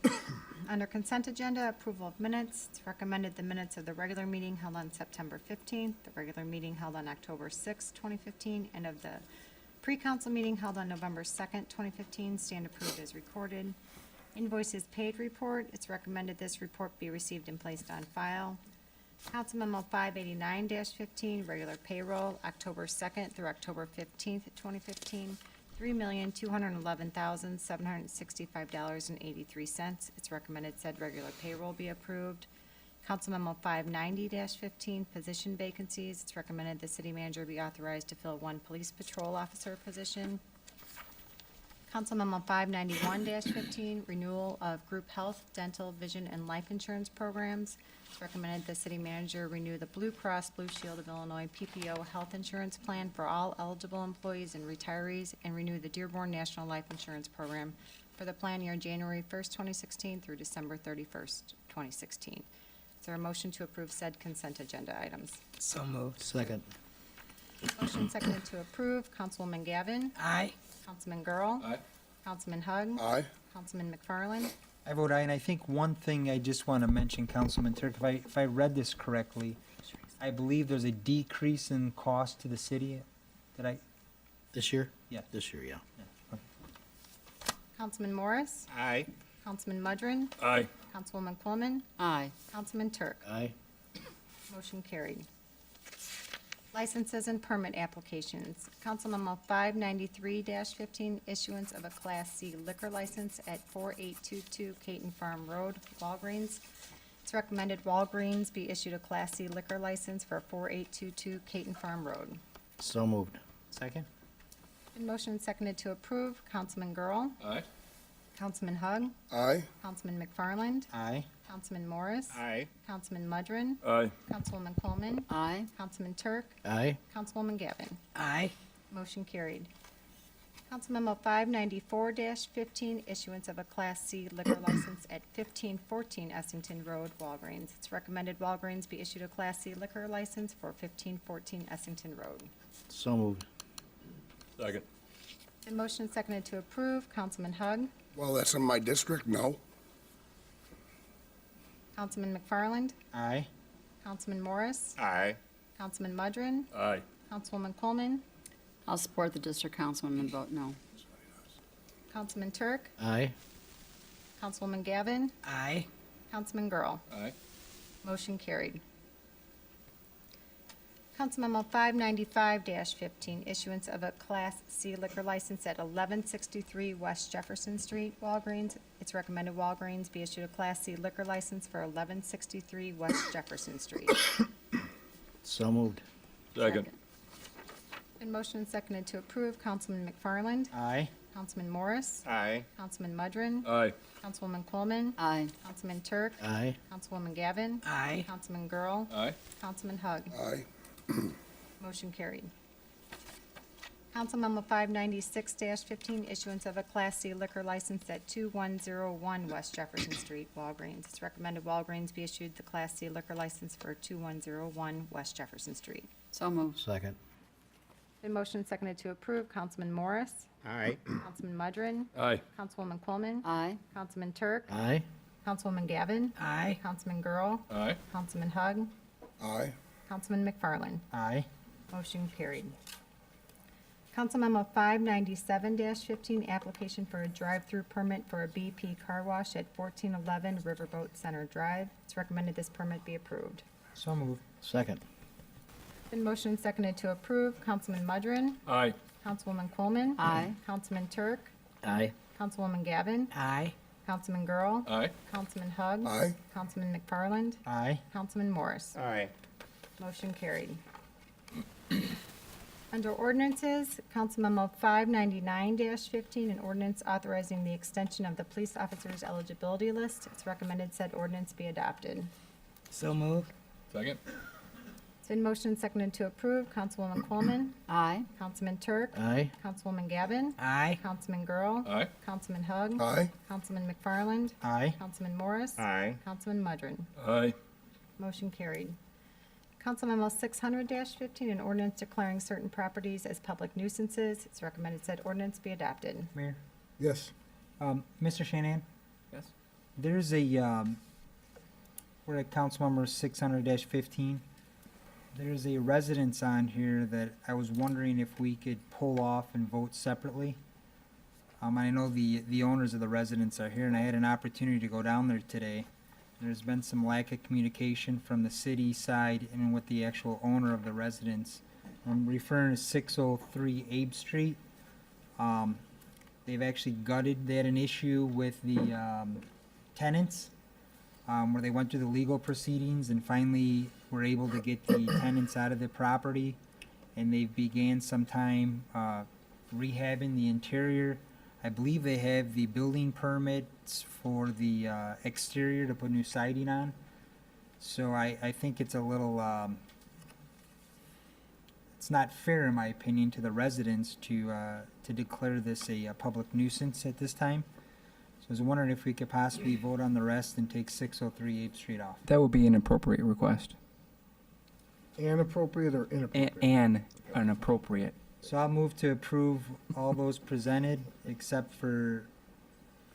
Under consent agenda, approval of minutes. It's recommended the minutes of the regular meeting held on September 15th, the regular meeting held on October 6th, 2015, and of the pre-council meeting held on November 2nd, 2015, stand approved as recorded. Invoices paid report. It's recommended this report be received and placed on file. Council Memo 589-15, regular payroll, October 2nd through October 15th, 2015, $3,211,765.83. It's recommended said regular payroll be approved. Council Memo 590-15, position vacancies. It's recommended the city manager be authorized to fill one police patrol officer position. Council Memo 591-15, renewal of group health, dental, vision, and life insurance programs. It's recommended the city manager renew the Blue Cross Blue Shield of Illinois PPO health insurance plan for all eligible employees and retirees, and renew the Dearborn National Life Insurance Program for the plan year January 1st, 2016 through December 31st, 2016. Is there a motion to approve said consent agenda items? So moved. Second. Motion seconded to approve. Councilwoman Gavin? Aye. Councilman Girl? Aye. Councilman Hug? Aye. Councilman McFarland? I vote aye, and I think one thing I just want to mention, Councilman Turk, if I read this correctly, I believe there's a decrease in cost to the city. Did I? This year? Yeah. This year, yeah. Councilman Morris? Aye. Councilman Mudrin? Aye. Councilwoman Coleman? Aye. Councilman Turk? Aye. Motion carried. Licenses and permit applications. Council Memo 593-15, issuance of a Class C liquor license at 4822 Caton Farm Road, Walgreens. It's recommended Walgreens be issued a Class C liquor license for 4822 Caton Farm Road. So moved. Second? Been motion and seconded to approve. Councilman Girl? Aye. Councilman Hug? Aye. Councilman McFarland? Aye. Councilman Morris? Aye. Councilman Mudrin? Aye. Councilwoman Coleman? Aye. Councilman Turk? Aye. Councilwoman Gavin? Aye. Motion carried. Council Memo 594-15, issuance of a Class C liquor license at 1514 Essington Road, Walgreens. It's recommended Walgreens be issued a Class C liquor license for 1514 Essington Road. So moved. Second. Been motion and seconded to approve. Councilman Hug? Well, that's in my district, no. Councilman McFarland? Aye. Councilman Morris? Aye. Councilman Mudrin? Aye. Councilwoman Coleman? I'll support the district councilman and vote no. Councilman Turk? Aye. Councilwoman Gavin? Aye. Councilman Girl? Aye. Motion carried. Council Memo 595-15, issuance of a Class C liquor license at 1163 West Jefferson Street, Walgreens. It's recommended Walgreens be issued a Class C liquor license for 1163 West Jefferson Street. So moved. Second. Been motion and seconded to approve. Councilman McFarland? Aye. Councilman Morris? Aye. Councilman Mudrin? Aye. Councilwoman Coleman? Aye. Councilman Turk? Aye. Councilwoman Gavin? Aye. Councilman Girl? Aye. Councilman Hug? Aye. Motion carried. Council Memo 596-15, issuance of a Class C liquor license at 2101 West Jefferson Street, Walgreens. It's recommended Walgreens be issued the Class C liquor license for 2101 West Jefferson Street. So moved. Second. Been motion and seconded to approve. Councilman Morris? Aye. Councilman Mudrin? Aye. Councilwoman Coleman? Aye. Councilman Turk? Aye. Councilwoman Gavin? Aye. Councilman Girl? Aye. Councilman Hug? Aye. Councilman McFarland? Aye. Motion carried. Council Memo 597-15, application for a drive-through permit for a BP car wash at 1411 Riverboat Center Drive. It's recommended this permit be approved. So moved. Second. Been motion and seconded to approve. Councilman Mudrin? Aye. Councilwoman Coleman? Aye. Councilman Turk? Aye. Councilwoman Gavin? Aye. Councilman Girl? Aye. Councilman Hug? Aye. Councilman McFarland? Aye. Councilman Morris? Aye. Motion carried. Under ordinances, Council Memo 599-15, an ordinance authorizing the extension of the police officer's eligibility list. It's recommended said ordinance be adopted. So moved. Second. It's been motion and seconded to approve. Councilwoman Coleman? Aye. Councilman Turk? Aye. Councilwoman Gavin? Aye. Councilman Girl? Aye. Councilman Hug? Aye. Councilman McFarland? Aye. Councilman Morris? Aye. Councilman Mudrin? Aye. Motion carried. Council Memo 600-15, an ordinance declaring certain properties as public nuisances. It's recommended said ordinance be adopted. Mayor. Yes. Mr. Shanahan, Yes. there's a, we're at council number 600-15. There's a residence on here that I was wondering if we could pull off and vote separately. I know the owners of the residence are here, and I had an opportunity to go down there today. There's been some lack of communication from the city side and with the actual owner of the residence. I'm referring to 603 Abe Street. They've actually gutted, they had an issue with the tenants, where they went through the legal proceedings and finally were able to get the tenants out of the property. And they began some time rehabbing the interior. I believe they have the building permits for the exterior to put new siding on. So I think it's a little, it's not fair, in my opinion, to the residents to declare this a public nuisance at this time. So I was wondering if we could possibly vote on the rest and take 603 8th Street off. That would be an appropriate request. Inappropriate or inappropriate? An appropriate. So I'll move to approve all those presented except for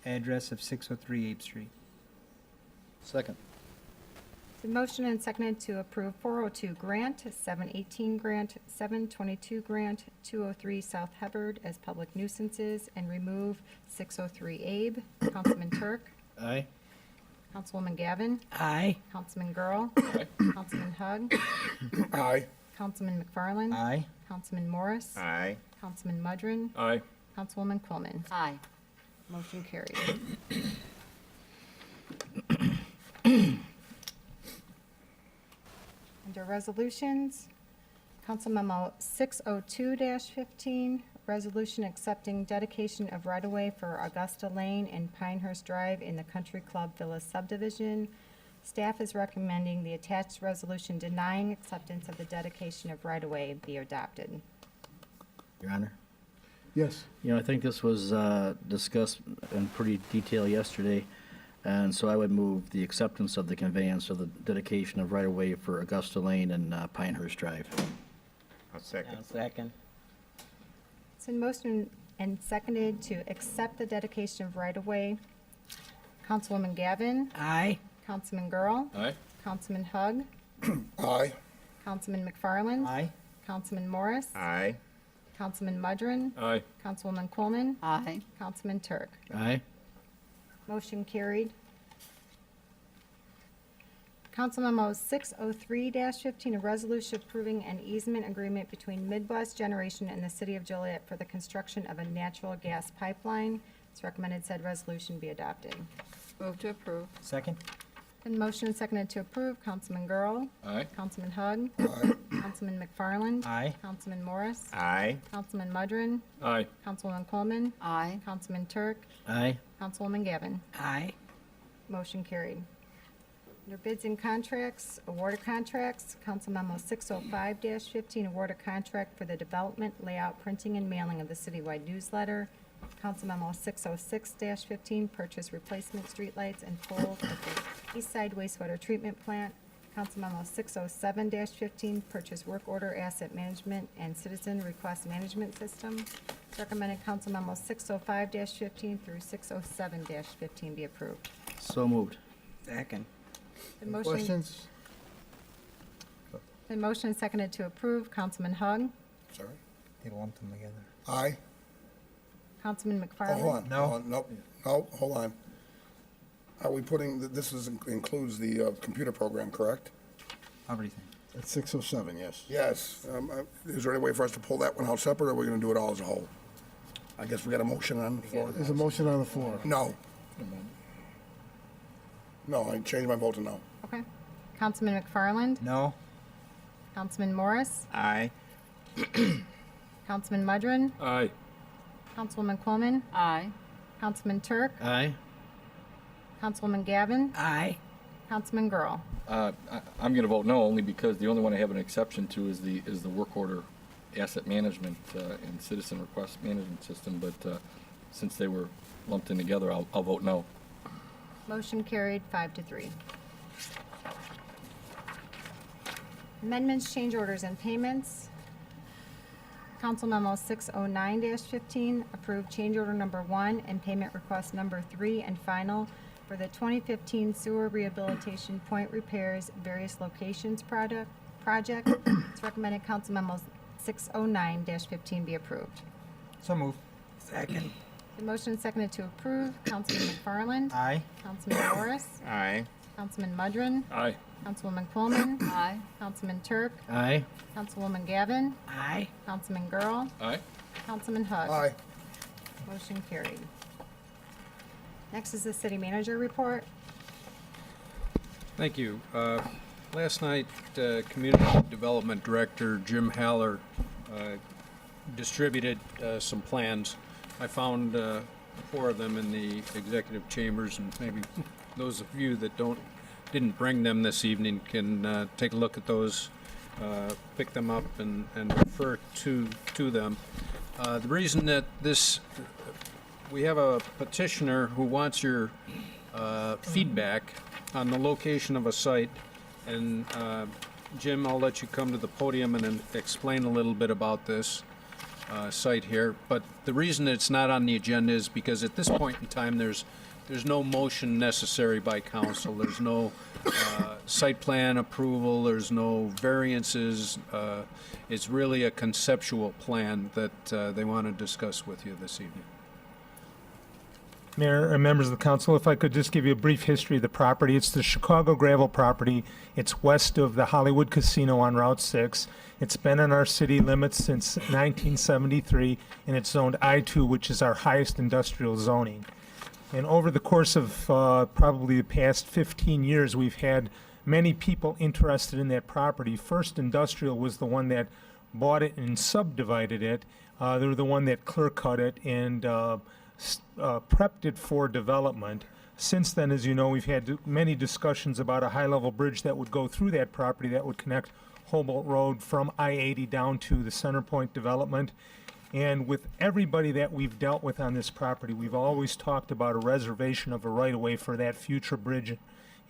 address of 603 Abe Street. Second. The motion and seconded to approve 402 grant, 718 grant, 722 grant, 203 South Hubbard as public nuisances, and remove 603 Abe. Councilman Turk. Aye. Councilwoman Gavin. Aye. Councilman Girl. Councilman Hug. Aye. Councilman McFarland. Aye. Councilman Morris. Aye. Councilman Mudrin. Aye. Councilwoman Quillman. Aye. Motion carried. Under resolutions, Council Memo 602-15, resolution accepting dedication of right-of-way for Augusta Lane and Pinehurst Drive in the Country Club Villa subdivision. Staff is recommending the attached resolution denying acceptance of the dedication of right-of-way be adopted. Your Honor. Yes. You know, I think this was discussed in pretty detail yesterday, and so I would move the acceptance of the conveyance of the dedication of right-of-way for Augusta Lane and Pinehurst Drive. I'll second. Second. It's in motion and seconded to accept the dedication of right-of-way. Councilwoman Gavin. Aye. Councilman Girl. Aye. Councilman Hug. Aye. Councilman McFarland. Aye. Councilman Morris. Aye. Councilman Mudrin. Aye. Councilwoman Coleman. Aye. Councilman Turk. Aye. Motion carried. Council Memo 603-15, a resolution approving an easement agreement between Midwest Generation and the City of Joliet for the construction of a natural gas pipeline. It's recommended said resolution be adopted. Move to approve. Second. Been motion and seconded to approve. Councilman Girl. Aye. Councilman Hug. Councilman McFarland. Aye. Councilman Morris. Aye. Councilman Mudrin. Aye. Councilwoman Coleman. Aye. Councilman Turk. Aye. Councilwoman Gavin. Aye. Motion carried. Under bids and contracts, awarded contracts, Council Memo 605-15, award a contract for the development, layout, printing, and mailing of the citywide newsletter. Council Memo 606-15, purchase replacement streetlights and poles at the East Side wastewater treatment plant. Council Memo 607-15, purchase work order asset management and citizen request management system. It's recommended Council Memo 605-15 through 607-15 be approved. So moved. Second. The Any motion- questions? The motion is seconded to approve. Councilman Hug. Sorry. They lumped them together. Aye. Councilman Oh, McFarland. hold on. No. Hold on. Nope. No, hold on. Are we putting, this includes the computer program, correct? Everything. It's 607, yes. Yes. Is there any way for us to pull that one out separate, or are we going to do it all as a whole? I guess we got a motion on the floor. There's a motion on the floor. No. No, I changed my vote to no. Okay. Councilman McFarland. No. Councilman Morris. Aye. Councilman Mudrin. Aye. Councilwoman Coleman. Aye. Councilman Turk. Aye. Councilwoman Gavin. Aye. Councilman Girl. I'm going to vote no, only because the only one I have an exception to is the work order asset management and citizen request management system, but since they were lumped in together, I'll vote no. Motion carried 5-3. Amendments, change orders, and payments. Council Memo 609-15, approved change order number 1 and payment request number 3 and final for the 2015 sewer rehabilitation point repairs various locations project. It's recommended Council Memo 609-15 be approved. So moved. Second. The motion is seconded to approve. Councilman McFarland. Aye. Councilman Morris. Aye. Councilman Mudrin. Aye. Councilwoman Coleman. Aye. Councilman Turk. Aye. Councilwoman Gavin. Aye. Councilman Girl. Aye. Councilman Hug. Aye. Motion carried. Next is the city manager report. Thank you. Last night, Community Development Director Jim Haller distributed some plans. I found 4 of them in the executive chambers, and maybe those of you that didn't bring them this evening can take a look at those, pick them up, and refer to them. The reason that we have a petitioner who wants your feedback on the location of a site, and Jim, I'll let you come to the podium and explain a little bit about this. site here. But the reason it's not on the agenda is because at this point in time, there's no motion necessary by council. There's no site plan approval, there's no variances. It's really a conceptual plan that they want to discuss with you this evening. Mayor and members of the council, if I could just give you a brief history of the property. It's the Chicago gravel property. It's west of the Hollywood Casino on Route 6. It's been in our city limits since 1973, and it's zoned I-2, which is our highest industrial zoning. And over the course of probably the past 15 years, we've had many people interested in that property. First Industrial was the one that bought it and subdivided it. They were the one that clear-cut it and prepped it for development. Since then, as you know, we've had many discussions about a high-level bridge that would go through that property that would connect Humboldt Road from I-80 down to the Center Point development. And with everybody that we've dealt with on this property, we've always talked about a reservation of a right-of-way for that future bridge.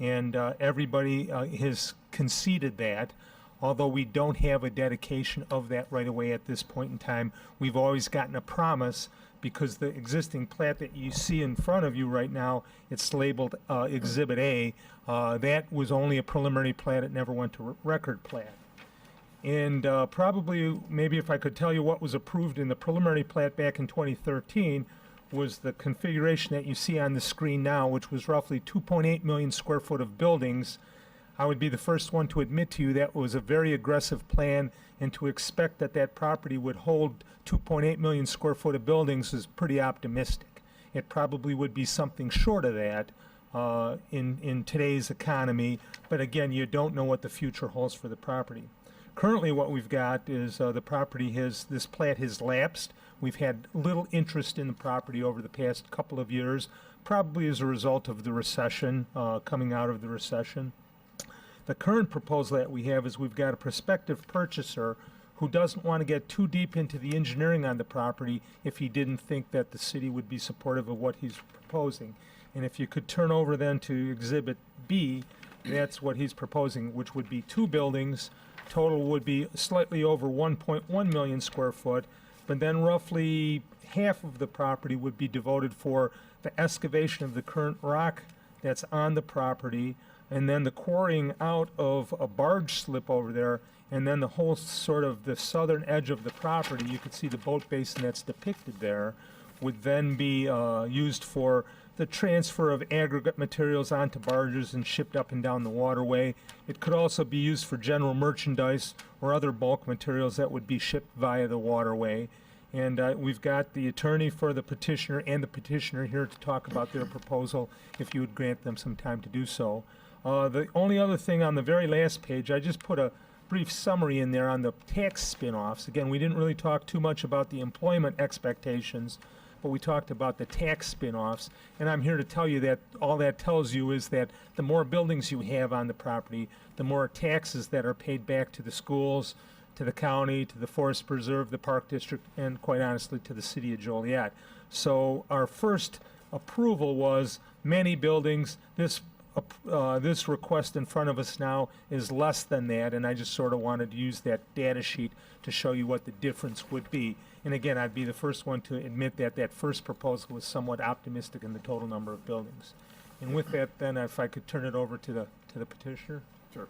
And everybody has conceded that. Although we don't have a dedication of that right-of-way at this point in time, we've always gotten a promise, because the existing plat that you see in front of you right now, it's labeled Exhibit A. That was only a preliminary plat. It never went to record plat. And probably, maybe if I could tell you what was approved in the preliminary plat back in 2013, was the configuration that you see on the screen now, which was roughly 2.8 million square foot of buildings. I would be the first one to admit to you that was a very aggressive plan, and to expect that that property would hold 2.8 million square foot of buildings is pretty optimistic. It probably would be something short of that in today's economy, but again, you don't know what the future holds for the property. Currently, what we've got is the property this plat has lapsed. We've had little interest in the property over the past couple of years, probably as a result of the recession, coming out of the recession. The current proposal that we have is we've got a prospective purchaser who doesn't want to get too deep into the engineering on the property if he didn't think that the city would be supportive of what he's proposing. And if you could turn over then to Exhibit B, that's what he's proposing, which would be 2 buildings. Total would be slightly over 1.1 million square foot, but then roughly half of the property would be devoted for the excavation of the current rock that's on the property, and then the quarrying out of a barge slip over there, and then the whole sort of the southern edge of the property, you can see the boat basin that's depicted there, would then be used for the transfer of aggregate materials onto barges and shipped up and down the waterway. It could also be used for general merchandise or other bulk materials that would be shipped via the waterway. And we've got the attorney for the petitioner and the petitioner here to talk about their proposal, if you would grant them some time to do so. The only other thing on the very last page, I just put a brief summary in there on the tax spin-offs. Again, we didn't really talk too much about the employment expectations, but we talked about the tax spin-offs. And I'm here to tell you that all that tells you is that the more buildings you have on the property, the more taxes that are paid back to the schools, to the county, to the Forest Preserve, the Park District, and quite honestly to the city of Joliet. So our first approval was many buildings. This request in front of us now is less than that, and I just sort of wanted to use that data sheet to show you what the difference would be. And again, I'd be the first one to admit that that first proposal was somewhat optimistic in the total number of buildings. And with that, then, if I could turn it over to the petitioner. Sure.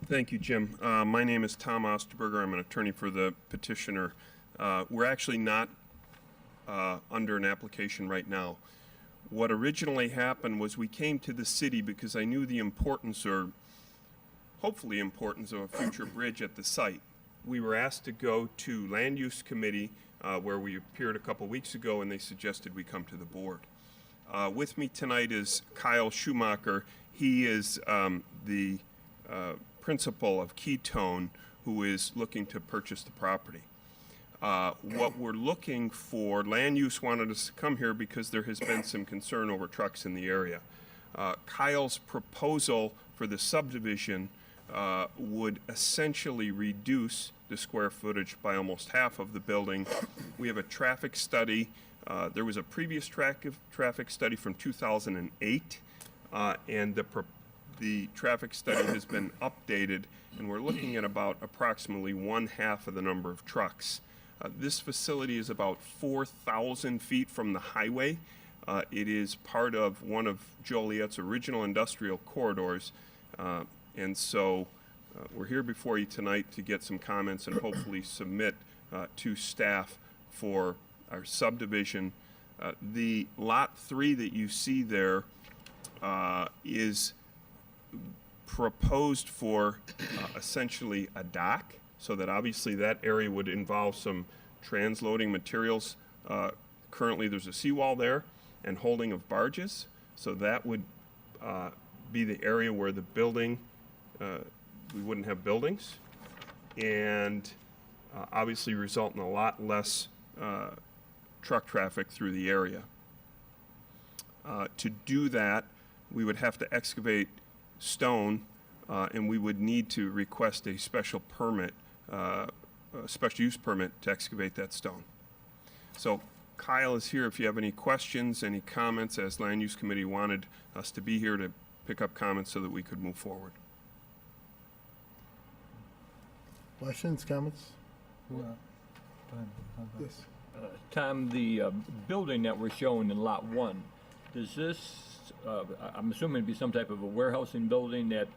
Thank you, Jim. My name is Tom Osterberger. I'm an attorney for the petitioner. We're actually not under an application right now. What originally happened was we came to the city because I knew the importance, or hopefully importance, of a future bridge at the site. We were asked to go to Land Use Committee, where we appeared a couple weeks ago, and they suggested we come to the board. With me tonight is Kyle Schumacher. He is the principal of Ketone, who is looking to purchase the property. What we're looking for, land use wanted us to come here because there has been some concern over trucks in the area. Kyle's proposal for the subdivision would essentially reduce the square footage by almost half of the building. We have a traffic study. There was a previous traffic study from 2008. and the traffic study has been updated, and we're looking at about approximately 1/2 of the number of trucks. This facility is about 4,000 feet from the highway. It is part of one of Joliet's original industrial corridors, and so we're here before you tonight to get some comments and hopefully submit to staff for our subdivision. The Lot 3 that you see there is proposed for essentially a dock, so that obviously that area would involve some transloading materials. Currently, there's a seawall there and holding of barges, so that would be the area where the building, we wouldn't have buildings, and obviously result in a lot less truck traffic through the area. To do that, we would have to excavate stone, and we would need to request a special permit, a special use permit to excavate that stone. So Kyle is here if you have any questions, any comments, as Land Use Committee wanted us to be here to pick up comments so that we could move forward. Questions, comments? Yes. Tom, the building that we're showing in Lot 1, does this, I'm assuming it'd be some type of a warehousing building that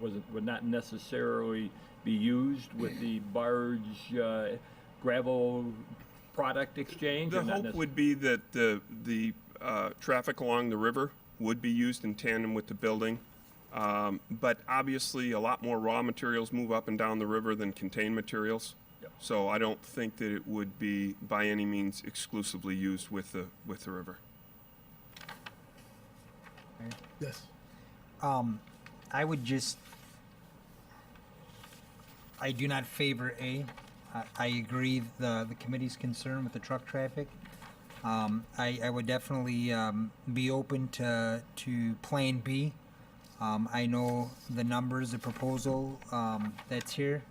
would not necessarily be used with the barge gravel product exchange? The hope would be that the traffic along the river would be used in tandem with the building. But obviously, a lot more raw materials move up and down the river than contained materials. Yep. So I don't think that it would be by any means exclusively used with the river. Yes. I would just, I do not favor A. I agree the committee's concern with the truck traffic. I would definitely be open to Plan B. I know the numbers, the proposal that's here.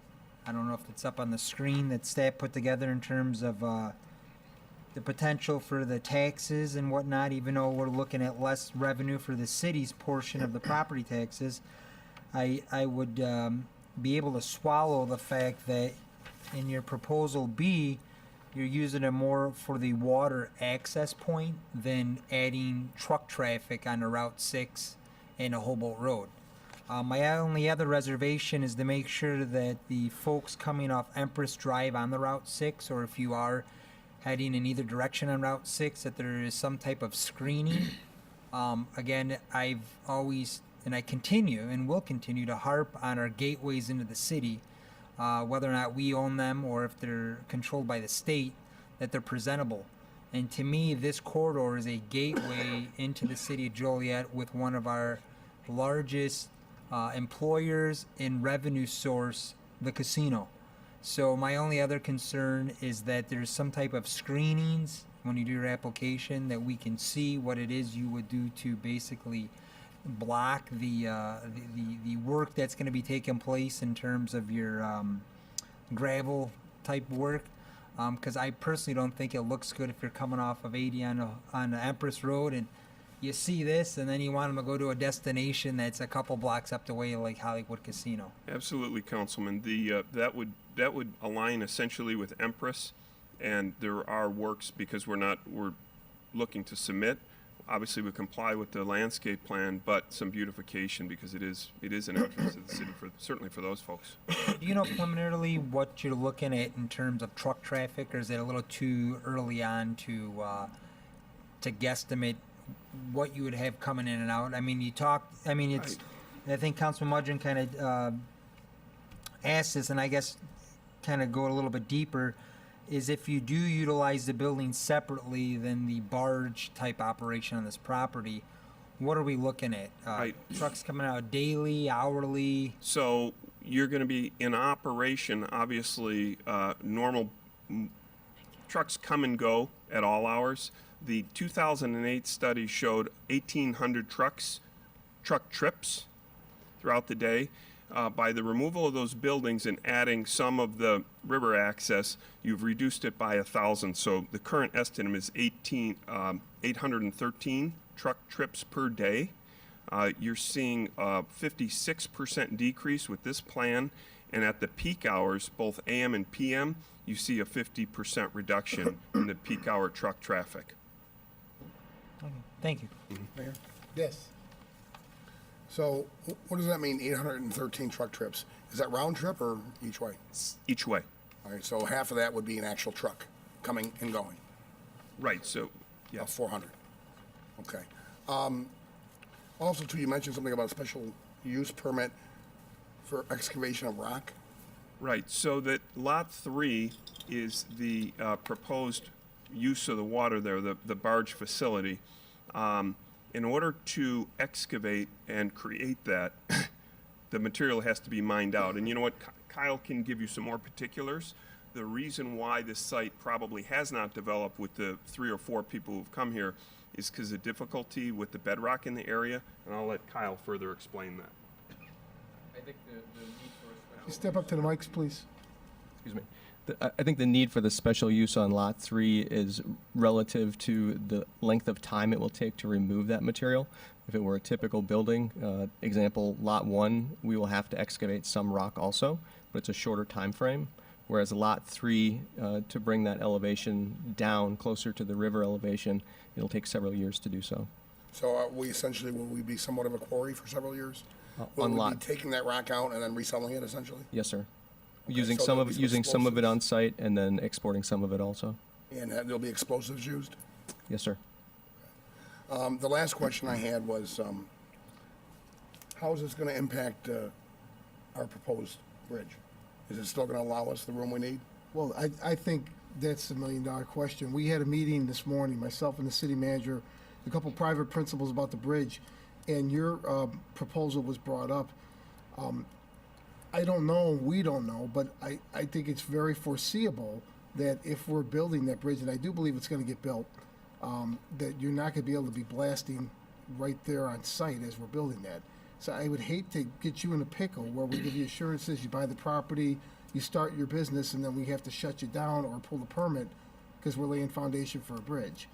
I don't know if it's up on the screen that staff put together in terms of the potential for the taxes and whatnot, even though we're looking at less revenue for the city's portion of the property taxes. I would be able to swallow the fact that in your proposal B, you're using it more for the water access point than adding truck traffic on the Route 6 and a Hobolt Road. My only other reservation is to make sure that the folks coming off Empress Drive on the Route 6, or if you are heading in either direction on Route 6, that there is some type of screening. Again, I've always, and I continue and will continue to harp on our gateways into the city, whether or not we own them or if they're controlled by the state, that they're presentable. And to me, this corridor is a gateway into the city of Joliet with one of our largest employers and revenue source, the casino. So my only other concern is that there's some type of screenings when you do your application that we can see what it is you would do to basically block the work that's going to be taking place in terms of your gravel type work. Because I personally don't think it looks good if you're coming off of 80 on the Empress Road and you see this, and then you want them to go to a destination that's a couple blocks up the way, like Hollywood Casino. Absolutely, Councilman. That would align essentially with Empress, and there are works because we're looking to submit. Obviously, we comply with the landscape plan, but some beautification because it is an entrance to the city certainly for those folks. Do you know preliminarily what you're looking at in terms of truck traffic, or is it a little too early on to guesstimate what you would have coming in and out? I mean, I think Councilman Mudgeon kind of asked this, and I guess kind of go a little bit deeper, is if you do utilize the building separately than the barge type operation on this property, what are we looking at? Trucks coming out daily, hourly? So you're going to be in operation, obviously, normal trucks come and go at all hours. The 2008 study showed 1,800 truck trips throughout the day. By the removal of those buildings and adding some of the river access, you've reduced it by 1,000. So the current estimate is 813 truck trips per day. you're seeing a 56% decrease with this plan, and at the peak hours, both AM and PM, you see a 50% reduction in the peak hour truck traffic. Okay, thank you. Mayor? Yes. So what does that mean, 813 truck trips? Is that round trip or each way? Each way. All right, so half of that would be an actual truck coming and going. Right, so, yeah. 400. Okay. Also, too, you mentioned something about a special use permit for excavation of rock. Right, so that Lot 3 is the proposed use of the water there, the barge facility. In order to excavate and create that, the material has to be mined out. And you know what, Kyle can give you some more particulars. The reason why this site probably has not developed with the 3 or 4 people who've come here is because of difficulty with the bedrock in the area, and I'll let Kyle further explain that. I think the need for a special... Step up to the mics, please. Excuse me. I think the need for the special use on Lot 3 is relative to the length of time it will take to remove that material. If it were a typical building, example, Lot 1, we will have to excavate some rock also, but it's a shorter time frame. Whereas Lot 3, to bring that elevation down closer to the river elevation, it'll take several years to do so. So will we be somewhat of a quarry for several years? Will On we lot, be taking that rock out and then reselling it essentially? yes, sir. Okay, Using so some there'll of be using some of it explosives? on site and then exporting some of it also. And there'll be explosives used? Yes, sir. The last question I had was, how is this going to impact our proposed bridge? Is it still going to allow us the room we need? Well, I think that's the million-dollar question. We had a meeting this morning, myself and the city manager, a couple private principals about the bridge, and your proposal was brought up. I don't know, we don't know, but I think it's very foreseeable that if we're building that bridge, and I do believe it's going to get built, that you're not going to be able to be blasting right there on site as we're building that. So I would hate to get you in a pickle where we give you assurances, you buy the property, you start your business, and then we have to shut you down or pull the permit because we're laying foundation for a bridge.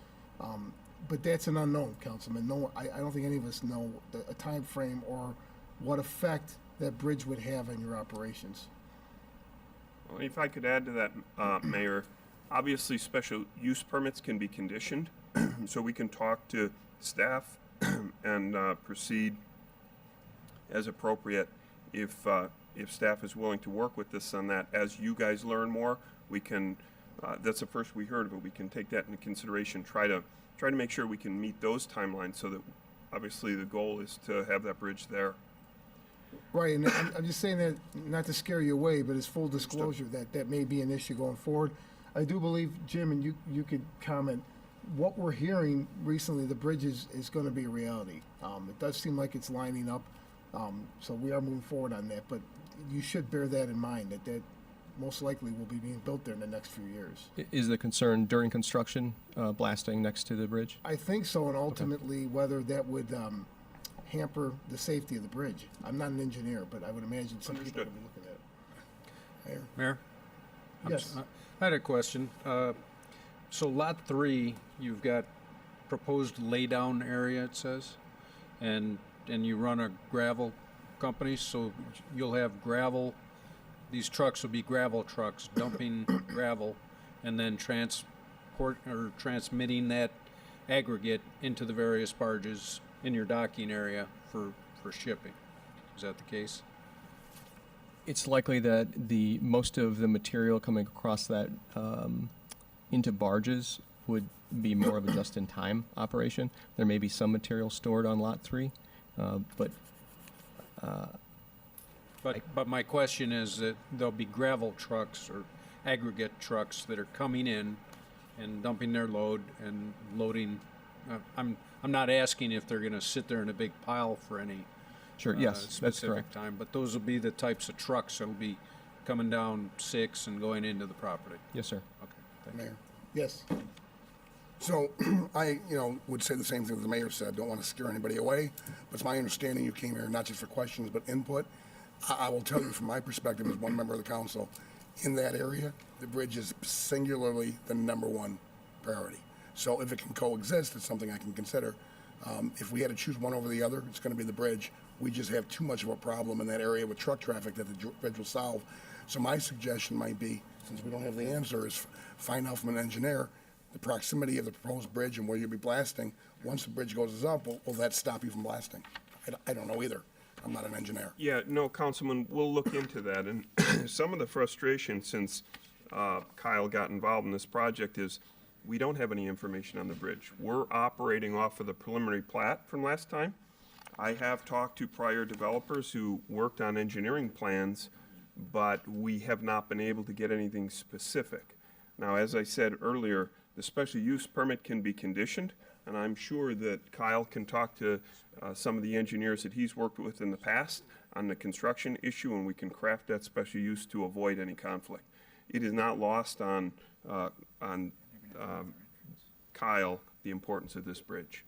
But that's an unknown, Councilman. No, I don't think any of us know a time frame or what effect that bridge would have on your operations. Well, if I could add to that, Mayor, obviously special use permits can be conditioned, so we can talk to staff and proceed as appropriate if staff is willing to work with us on that. As you guys learn more, we can, that's the first we heard of it, we can take that into consideration, try to make sure we can meet those timelines so that obviously the goal is to have that bridge there. Right, and I'm just saying that not to scare you away, but as full disclosure that may be an issue going forward. I do believe, Jim, and you could comment, what we're hearing recently, the bridge is going to be a reality. It does seem like it's lining up, so we are moving forward on that, but you should bear that in mind, that most likely will be being built there in the next few years. Is the concern during construction, blasting next to the bridge? I think so, and ultimately whether that would hamper the safety of the bridge. I'm not an engineer, but I would imagine some people would be looking at it. Mayor? Yes. I had a question. So Lot 3, you've got proposed laydown area, it says, and you run a gravel company, so you'll have gravel. These trucks will be gravel trucks dumping gravel and then transmitting that aggregate into the various barges in your docking area for shipping. Is that the case? It's likely that most of the material coming across that into barges would be more of a just-in-time operation. There may be some material stored on Lot 3, but my question is that there'll be gravel trucks or aggregate trucks that are coming in and dumping their load and loading. I'm not asking if they're going to sit there in a big pile for any sure, yes, that's specific correct. time, but those will be the types of trucks that'll be coming down 6 and going into the property. Yes, sir. Okay. Thank you. Mayor? Yes. So I, would say the same thing that the mayor said. Don't want to scare anybody away, but it's my understanding you came here not just for questions but input. I will tell you from my perspective as one member of the council, in that area, the bridge is singularly the #1 priority. So if it can coexist, it's something I can consider. If we had to choose one over the other, it's gonna be the bridge. We just have too much of a problem in that area with truck traffic that the bridge will solve. So my suggestion might be, since we don't have the answer, is find out from an engineer the proximity of the proposed bridge and where you'll be blasting. Once the bridge goes up, will that stop you from blasting? I don't know either. I'm not an engineer. Yeah, no, Councilman, we'll look into that. And some of the frustration since Kyle got involved in this project is we don't have any information on the bridge. We're operating off of the preliminary plat from last time. I have talked to prior developers who worked on engineering plans, but we have not been able to get anything specific. Now, as I said earlier, the special use permit can be conditioned, and I'm sure that Kyle can talk to some of the engineers that he's worked with in the past on the construction issue, and we can craft that special use to avoid any conflict. It is not lost on Kyle the importance of this bridge.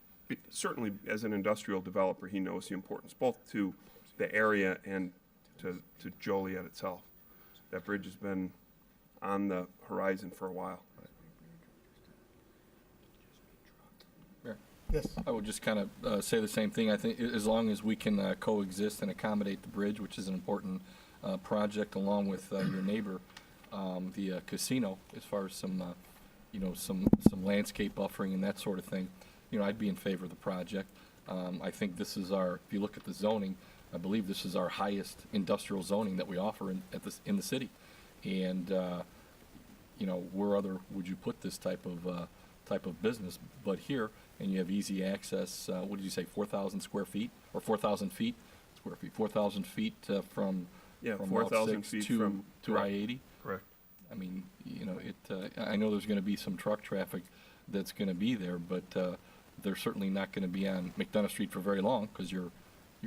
Certainly, as an industrial developer, he knows the importance, both to the area and to Joliet itself. That bridge has been on the horizon for a while. Yes. I would just kind of say the same thing. I think as long as we can coexist and accommodate the bridge, which is an important project, along with your neighbor, the casino, as far as some landscape buffering and that sort of thing, I'd be in favor of the project. I think this is if you look at the zoning, I believe this is our highest industrial zoning that we offer in the city. And, where other would you put this type of business but here? And you have easy access, what did you say, 4,000 square feet, or 4,000 feet? 4,000 feet from Route 4,000 6 feet to correct. I-80? Correct. I mean, I know there's gonna be some truck traffic that's gonna be there, but, they're certainly not gonna be on McDonough Street for very long, because you're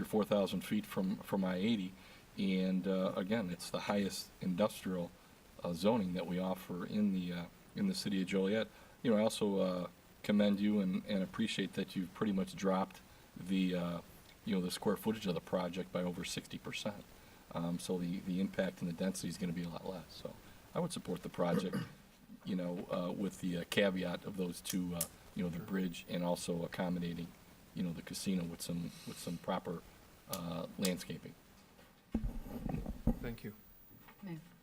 4,000 feet from I-80. And, again, it's the highest industrial, zoning that we offer in the city of Joliet. I also, commend you and appreciate that you've pretty much dropped the square footage of the project by over 60%. So the impact and the density is gonna be a lot less. So I would support the project, with the caveat of those two, the bridge and also accommodating, the casino with some proper landscaping. Thank you.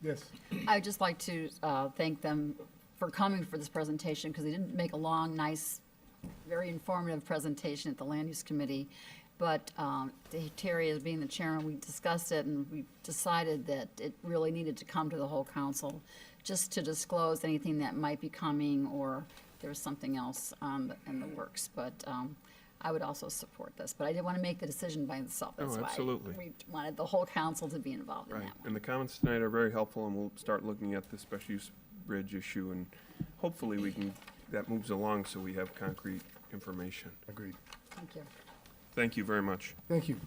Yes. I would just like to thank them for coming for this presentation, because they didn't make a long, nice, very informative presentation at the Land Use Committee. But Terry, as being the chairman, we discussed it, and we decided that it really needed to come to the whole council, just to disclose anything that might be coming, or there was something else in the works. But I would also support this, but I didn't want to make the decision by myself. That's absolutely. why we wanted the whole council to be involved in Right. that one. And the comments tonight are very helpful, and we'll start looking at the special use bridge issue, and hopefully that moves along so we have concrete information. Agreed. Thank you. Thank you very much. Thank you.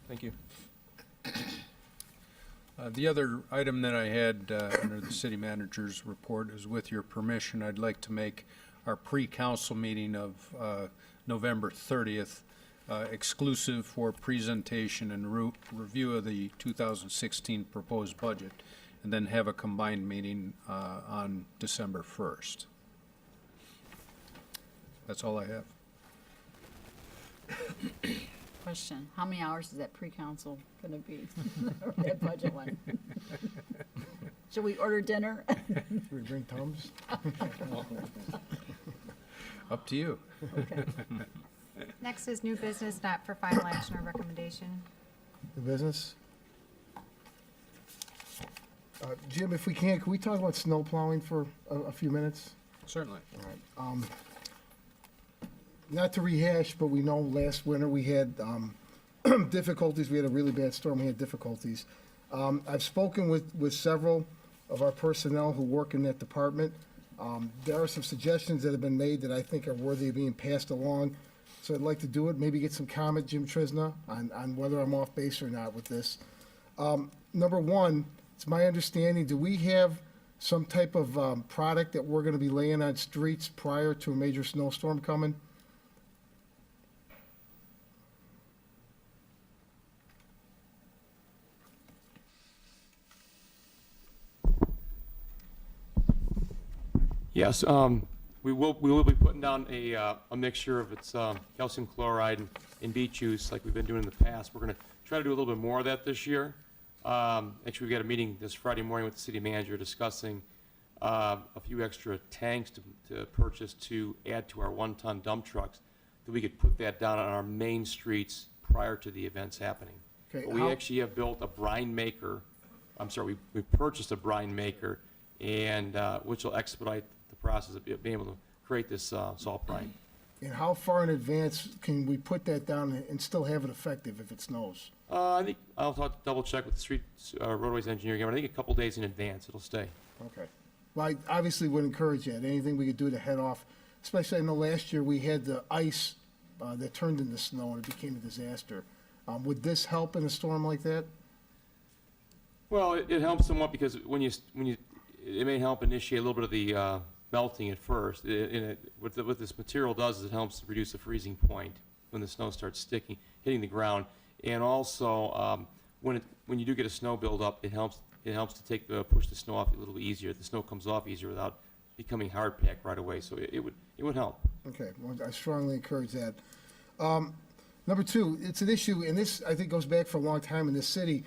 Thank you. The other item that I had under the city manager's report is, with your permission, I'd like to make our pre-council meeting of November 30th exclusive for presentation and review of the 2016 proposed budget, and then have a combined meeting on December 1st. That's all I have. Question, how many hours is that pre-council gonna be, or that budget one? Should we order dinner? Should we bring Tums? Up to you. Okay. Next is new business, not for final action or recommendation. The business? Jim, if we can we talk about snow plowing for a few minutes? Certainly. All right. Not to rehash, but we know last winter we had difficulties. We had a really bad storm. We had difficulties. I've spoken with several of our personnel who work in that department. There are some suggestions that have been made that I think are worthy of being passed along. So I'd like to do it, maybe get some comment, Jim Trisna, on whether I'm off base or not with this. Number one, it's my understanding, do we have some type of product that we're going to be laying on streets prior to a major snowstorm coming? Yes, We will be putting down a mixture of its calcium chloride and beet juice like we've been doing in the past. We're going to try to do a little bit more of that this year. Actually, we got a meeting this Friday morning with the city manager discussing a few extra tanks to purchase to add to our 1-ton dump trucks, that we could put that down on our main streets prior to the events happening. Okay, But we actually have built a brine maker. I'm sorry, we purchased a brine maker, and which will expedite the process of being able to create this salt brine. And how far in advance can we put that down and still have it effective if it snows? I think I'll have to double check with the street roadways engineer again, but I think a couple days in advance it'll stay. Okay. Well, I obviously would encourage that. Anything we could do to head off, especially I know last year we had the ice that turned into snow and it became a disaster. Would this help in a storm like that? Well, it helps somewhat because when you it may help initiate a little bit of the melting at first. What this material does is it helps reduce the freezing point when the snow starts sticking, hitting the ground, and also when you do get a snow buildup, it helps to push the snow off a little easier. The snow comes off easier without becoming hard packed right away. So it would help. Okay, well, I strongly encourage that. Number two, it's an issue, and this, I think, goes back for a long time in this city.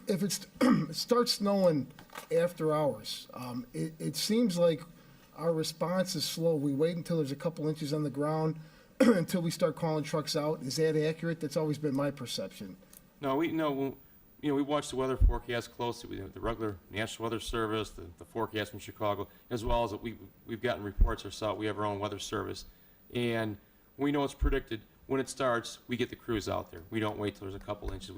If it starts snowing after hours, it seems like our response is slow. We wait until there's a couple inches on the ground until we start calling trucks out. Is that accurate? That's always been my perception. No, we watch the weather forecast closely. We have the regular National Weather Service, the forecast from Chicago, as well as we've gotten reports ourselves. We have our own weather service, and we know it's predicted. When it starts, we get the crews out there. We don't wait till there's a couple inches.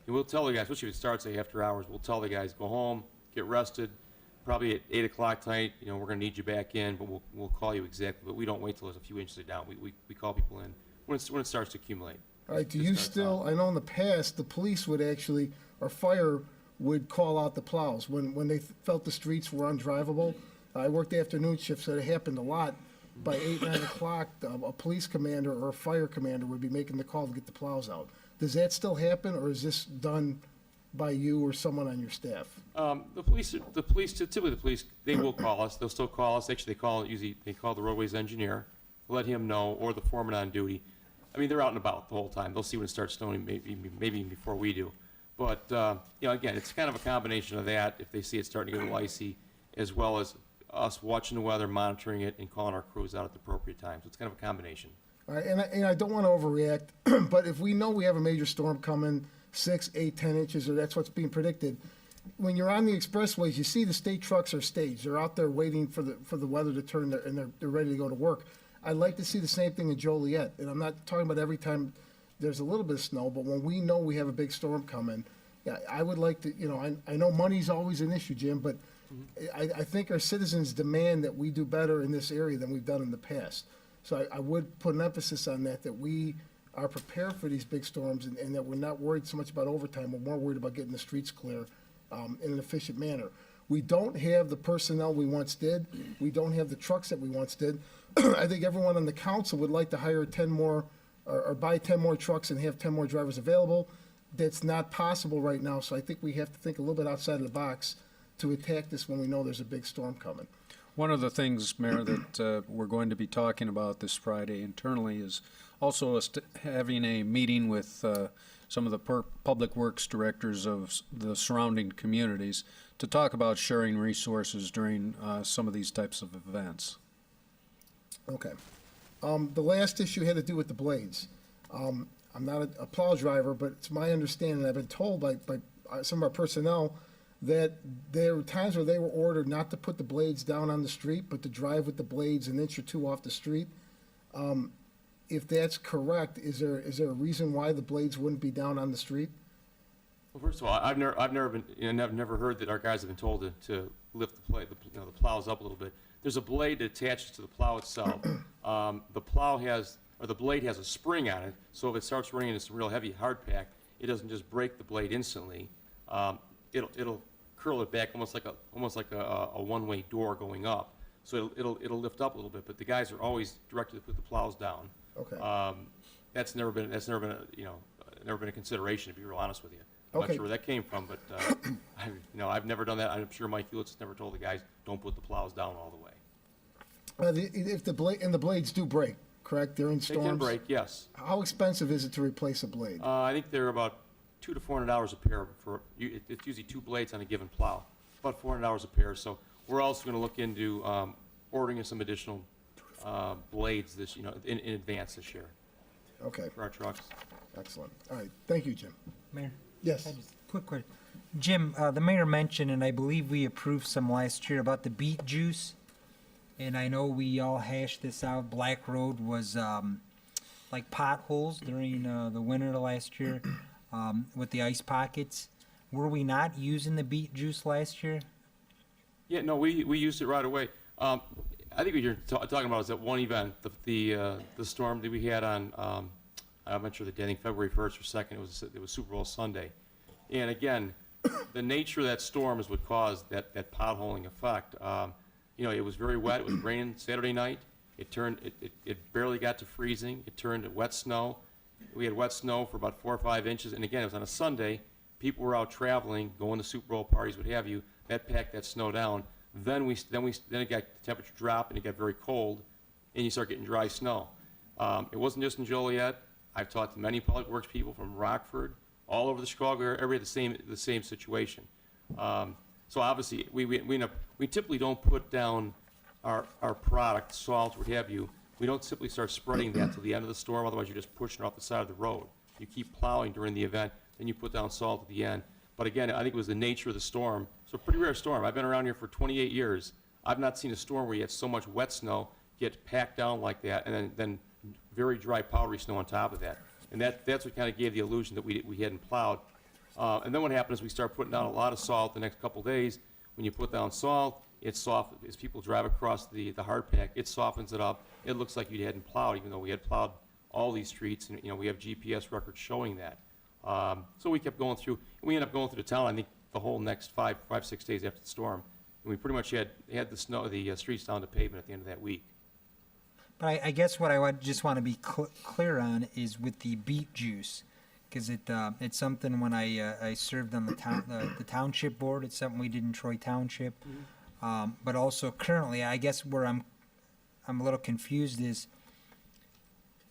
We'll tell the guys, especially if it starts after hours, we'll tell the guys, go home, get rested. Probably at 8 o'clock tonight, we're going to need you back in, but we'll call you exactly. But we don't wait till there's a few inches down. We call people in when it starts to accumulate. All right, do you still, I know in the past, the police would actually, or fire would call out the plows when they felt the streets were undrivable. I worked afternoon shifts, so it happened a lot. By 8, 9 o'clock, a police commander or a fire commander would be making the call to get the plows out. Does that still happen, or is this done by you or someone on your staff? Typically the police, they will call us. They'll still call us. Actually, they call the roadways engineer, let him know, or the foreman on duty. I mean, they're out and about the whole time. They'll see when it starts snowing, maybe even before we do. But again, it's kind of a combination of that. If they see it starting to get a little icy, as well as us watching the weather, monitoring it, and calling our crews out at the appropriate times. So it's kind of a combination. All right, and I don't want to overreact, but if we know we have a major storm coming, 6, 8, 10 inches, or that's what's being predicted, when you're on the expressways, you see the state trucks are staged. They're out there waiting for the weather to turn, and they're ready to go to work. I'd like to see the same thing in Joliet, and I'm not talking about every time there's a little bit of snow, but when we know we have a big storm coming, yeah, I would like to, I know money's always an issue, Jim, but I think our citizens demand that we do better in this area than we've done in the past. So I would put an emphasis on that we are prepared for these big storms and that we're not worried so much about overtime. We're more worried about getting the streets clear in an efficient manner. We don't have the personnel we once did. We don't have the trucks that we once did. I think everyone on the council would like to hire 10 more or buy 10 more trucks and have 10 more drivers available. That's not possible right now, so I think we have to think a little bit outside of the box to attack this when we know there's a big storm coming. One of the things, Mayor, that we're going to be talking about this Friday internally is also having a meeting with some of the public works directors of the surrounding communities to talk about sharing resources during some of these types of events. Okay. The last issue had to do with the blades. I'm not a plow driver, but it's my understanding, I've been told by some of our personnel that there were times where they were ordered not to put the blades down on the street, but to drive with the blades an inch or two off the street. If that's correct, is there a reason why the blades wouldn't be down on the street? Well, first of all, I've never heard that our guys have been told to lift the plows up a little bit. There's a blade that attaches to the plow itself. The blade has a spring on it, so if it starts running into some real heavy hard pack, it doesn't just break the blade instantly. It'll curl it back almost like a one-way door going up. So it'll lift up a little bit, but the guys are always directed to put the plows down. Okay. That's never been a consideration, to be real honest with you. I'm Okay. not sure where that came from, but I've never done that. I'm sure Mike Hewlett's never told the guys don't put the plows down all the way. If the blade, and the blades do break, correct? They're in They storms? can break, yes. How expensive is it to replace a blade? I think they're about $200 to $400 a pair it's usually 2 blades on a given plow, about $400 a pair. So we're also going to look into ordering some additional blades this, in advance this year Okay, for our trucks. excellent. All right, thank you, Jim. Mayor? Yes. Quick question. Jim, the mayor mentioned, and I believe we approved some last year about the beet juice. And I know we all hashed this out. Black Road was like potholes during the winter last year with the ice pockets. Were we not using the beet juice last year? Yeah, no, we used it right away. I think what you're talking about is that one event, the storm that we had on, I'm not sure the day, I think February 1st or 2nd, it was Super Bowl Sunday. And again, the nature of that storm is what caused that potholing effect. It was very wet. It was raining Saturday night. It barely got to freezing. It turned to wet snow. We had wet snow for about 4 or 5 inches. And again, it was on a Sunday. People were out traveling, going to Super Bowl parties, what have you. That packed that snow down. Then it got, the temperature dropped and it got very cold, and you start getting dry snow. It wasn't just in Joliet. I've talked to many public works people from Rockford, all over the Chicago area. Everybody had the same situation. So obviously, we typically don't put down our product, salt, what have you. We don't simply start spreading that till the end of the storm. Otherwise, you're just pushing it off the side of the road. You keep plowing during the event, then you put down salt at the end. But again, I think it was the nature of the storm. So a pretty rare storm. I've been around here for 28 years. I've not seen a storm where you had so much wet snow get packed down like that, and then very dry, powdery snow on top of that. And that's what kind of gave the illusion that we hadn't plowed. And then what happened is we start putting down a lot of salt the next couple days. When you put down salt, it softens. As people drive across the hard pack, it softens it up. It looks like you hadn't plowed, even though we had plowed all these streets, and we have GPS records showing that. So we kept going through. We ended up going through the town, I think, the whole next 5-6 days after the storm. And we pretty much had the streets down to pavement at the end of that week. But I guess what I just want to be clear on is with the beet juice, because it's something when I served on the township board. It's something we did in Troy Township, but also currently, I guess where I'm a little confused is,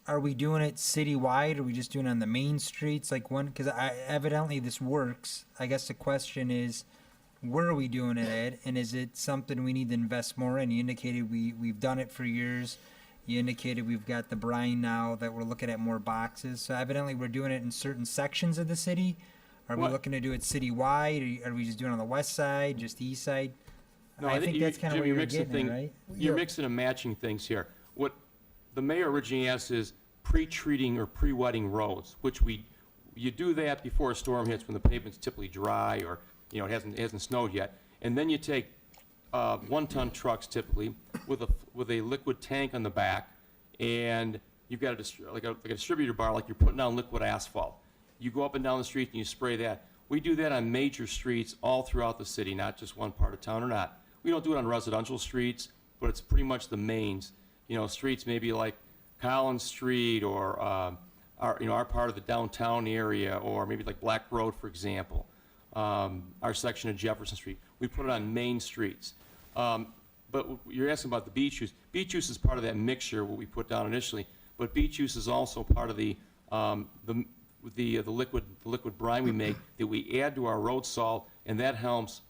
are we doing it citywide? Or are we just doing it on the main streets? Because evidently this works. I guess the question is, where are we doing it at? And is it something we need to invest more in? You indicated we've done it for years. You indicated we've got the brine now that we're looking at more boxes. So evidently we're doing it in certain sections of the city. Are we looking to do it citywide? Are we just doing it on the west side, just the east side? No, I think that's kind of Jim, what you're getting at, right? You're mixing and matching things here. What the mayor originally asked is pre-treating or pre-wetting roads, which you do that before a storm hits when the pavement's typically dry or it hasn't snowed yet, and then you take 1-ton trucks typically with a liquid tank on the back, and you've got like a distributor bar, like you're putting down liquid asphalt. You go up and down the street and you spray that. We do that on major streets all throughout the city, not just one part of town or not. We don't do it on residential streets, but it's pretty much the mains. Streets maybe like Collins Street or our part of the downtown area, or maybe like Black Road, for example. Our section of Jefferson Street. We put it on main streets. But you're asking about the beet juice. Beet juice is part of that mixture, what we put down initially. But beet juice is also part of the liquid brine we make that we add to our road salt, and that helps.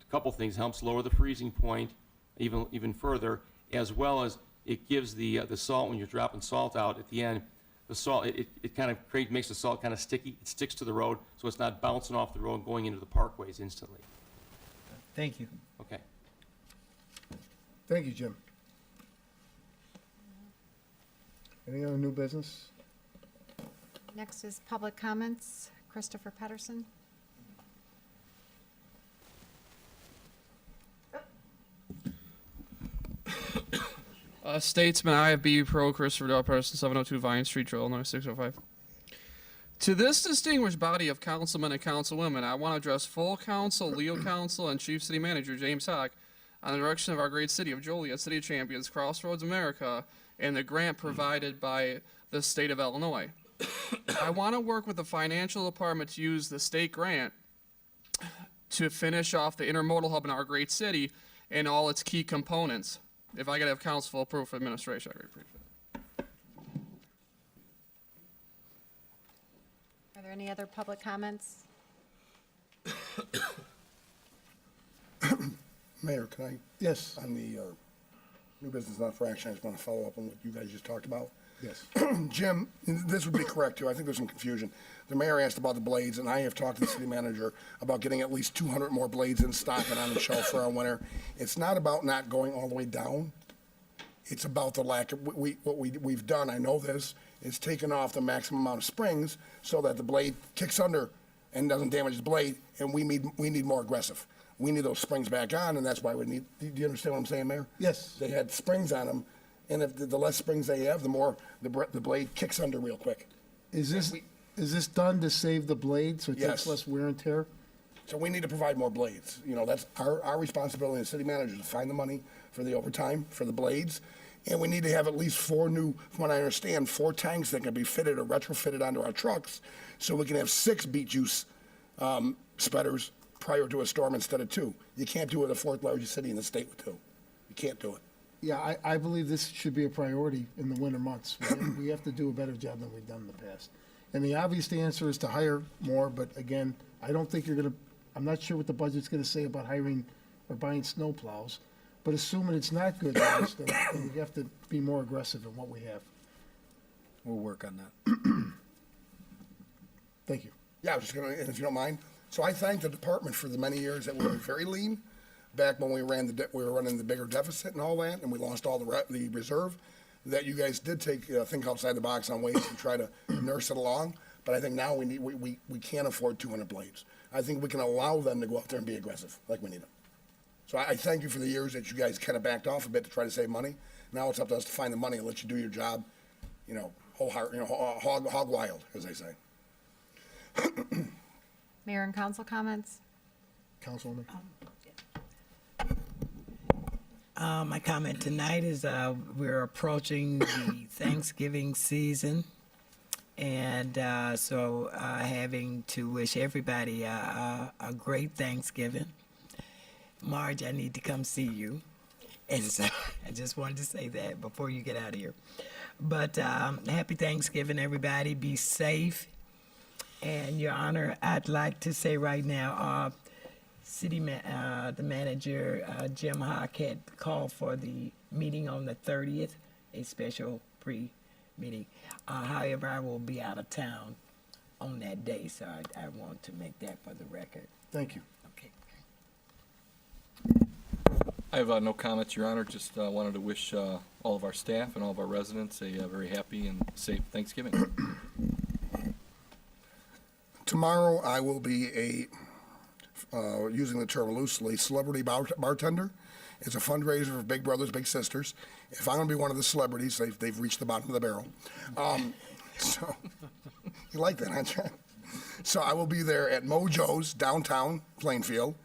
A couple things helps lower the freezing point even further, as well as it gives the salt, when you're dropping salt out at the end. The salt, it kind of makes the salt kind of sticky. It sticks to the road, so it's not bouncing off the road and going into the parkways instantly. Thank you. Okay. Thank you, Jim. Any other new business? Next is public comments. Christopher Pedersen. Statesman IFB Pro Christopher Del Person, 702 Vine Street, Illinois 605. To this distinguished body of councilmen and councilwomen, I want to address full council, legal counsel, and Chief City Manager James Hock on the direction of our great city of Joliet, City of Champions, Crossroads America, and the grant provided by the state of Illinois. I want to work with the financial department to use the state grant to finish off the intermodal hub in our great city and all its key components. If I could have council full approval for administration, I would appreciate it. Are there any other public comments? Mayor, can I? Yes. On the new business not for action, I just want to follow up on what you guys just talked about. Yes. Jim, this would be correct too. I think there's some confusion. The mayor asked about the blades, and I have talked to the city manager about getting at least 200 more blades in stock and on the shelf for our winter. It's not about not going all the way down. It's about the lack of, what we've done, I know this, is taken off the maximum amount of springs so that the blade kicks under and doesn't damage the blade, and we need more aggressive. We need those springs back on, and that's why we need, do you understand what I'm saying, Mayor? Yes. They had springs on them, and if the less springs they have, the more the blade kicks under real quick. Is this done to save the blade, so it Yes. takes less wear and tear? So we need to provide more blades. You know, that's our responsibility as city managers to find the money for the overtime, for the blades. And we need to have at least 4 new, from what I understand, 4 tanks that can be fitted or retrofitted onto our trucks, so we can have 6 beet juice spreaders prior to a storm instead of 2. You can't do it the 4th largest city in the state with 2. You can't do it. Yeah, I believe this should be a priority in the winter months. We have to do a better job than we've done in the past. And the obvious answer is to hire more, but again, I don't think I'm not sure what the budget's gonna say about hiring or buying snow plows. But assuming it's not good news, then we have to be more aggressive in what we have. We'll work on that. Thank you. Yeah, I was just gonna, and if you don't mind. So I thank the department for the many years that we were very lean, back when we were running the bigger deficit and all that, and we lost all the reserve, that you guys did think outside the box on ways to try to nurse it along. But I think now we can't afford 200 blades. I think we can allow them to go out there and be aggressive, like we need them. So I thank you for the years that you guys kind of backed off a bit to try to save money. Now it's up to us to find the money and let you do your job, hog wild, as they say. Mayor and council comments? Councilwoman? My comment tonight is we're approaching the Thanksgiving season, and so having to wish everybody a great Thanksgiving. Marge, I need to come see you, and so I just wanted to say that before you get out of here. But happy Thanksgiving, everybody. Be safe. And Your Honor, I'd like to say right now, the manager, Jim Hawk, had called for the meeting on the 30th, a special pre-meeting. However, I will be out of town on that day, so I want to make that for the record. Thank you. Okay. I have no comments, Your Honor. Just wanted to wish all of our staff and all of our residents a very happy and safe Thanksgiving. Tomorrow, I will be using the term loosely, celebrity bartender. It's a fundraiser for Big Brothers Big Sisters. If I'm going to be one of the celebrities, they've reached the bottom of the barrel. So you like that, aren't you? So I will be there at Mojo's downtown Plainfield.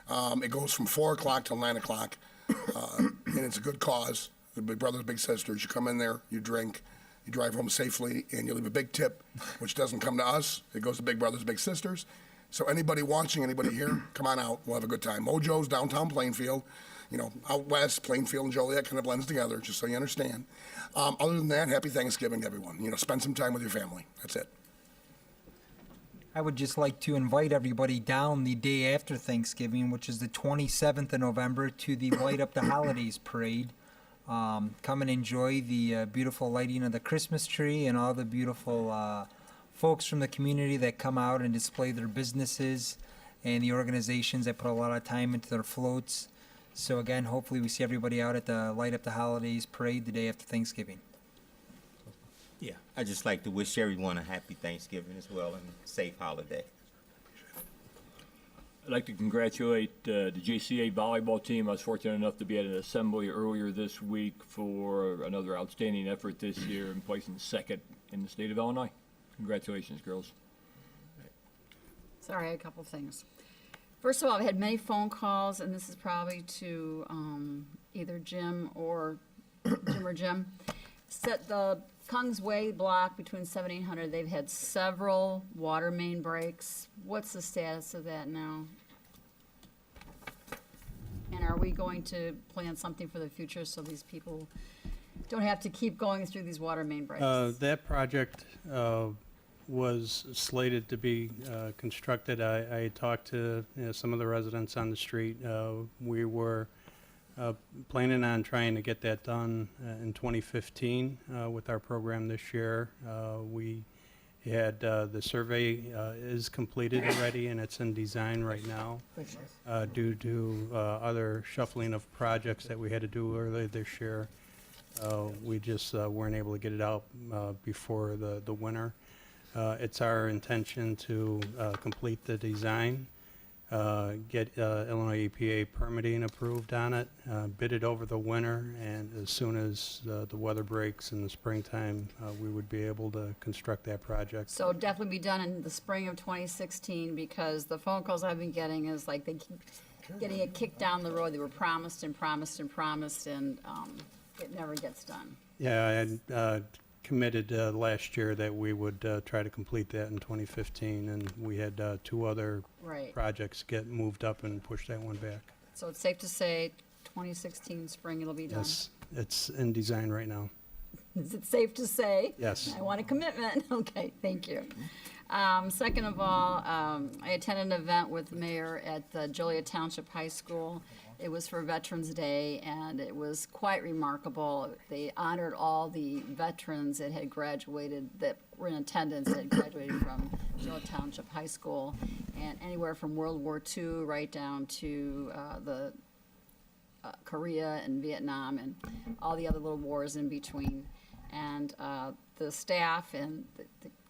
It goes from 4 o'clock till 9 o'clock, and it's a good cause. The Big Brothers Big Sisters. You come in there, you drink, you drive home safely, and you leave a big tip, which doesn't come to us. It goes to Big Brothers Big Sisters. So anybody watching, anybody here, come on out. We'll have a good time. Mojo's downtown Plainfield. Out west, Plainfield and Joliet kind of blends together, just so you understand. Other than that, happy Thanksgiving, everyone. Spend some time with your family. That's it. I would just like to invite everybody down the day after Thanksgiving, which is the 27th of November, to the Light Up the Holidays Parade. Come and enjoy the beautiful lighting of the Christmas tree and all the beautiful folks from the community that come out and display their businesses, and the organizations that put a lot of time into their floats. So again, hopefully we see everybody out at the Light Up the Holidays Parade the day after Thanksgiving. Yeah, I'd just like to wish everyone a happy Thanksgiving as well and a safe holiday. I'd like to congratulate the JCA volleyball team. I was fortunate enough to be at an assembly earlier this week for another outstanding effort this year and placing second in the state of Illinois. Congratulations, girls. Sorry, a couple things. First of all, I've had many phone calls, and this is probably to either Jim or Jim. Set the Kung's Way block between 7 and 800. They've had several water main breaks. What's the status of that now? And are we going to plan something for the future so these people don't have to keep going through these water main breaks? That project was slated to be constructed. I talked to some of the residents on the street. We were planning on trying to get that done in 2015 with our program this year. We had the survey is completed already, and it's in design right now. Due to other shuffling of projects that we had to do earlier this year, we just weren't able to get it out before the winter. It's our intention to complete the design, get Illinois EPA permitting approved on it, bid it over the winter, and as soon as the weather breaks in the springtime, we would be able to construct that project. So definitely be done in the spring of 2016, because the phone calls I've been getting is like they keep getting it kicked down the road. They were promised and promised and promised, and it never gets done. Yeah, I had committed last year that we would try to complete that in 2015, and we had two other Right. projects get moved up and push that one back. So it's safe to say 2016 spring it'll be done. Yes, it's in design right now. Is it safe to say? Yes. I want a commitment. Okay, thank you. Second of all, I attended an event with the mayor at the Joliet Township High School. It was for Veterans Day, and it was quite remarkable. They honored all the veterans that had graduated, that were in attendance, that had graduated from Joliet Township High School, and anywhere from World War II right down to the Korea and Vietnam and all the other little wars in between. And the staff and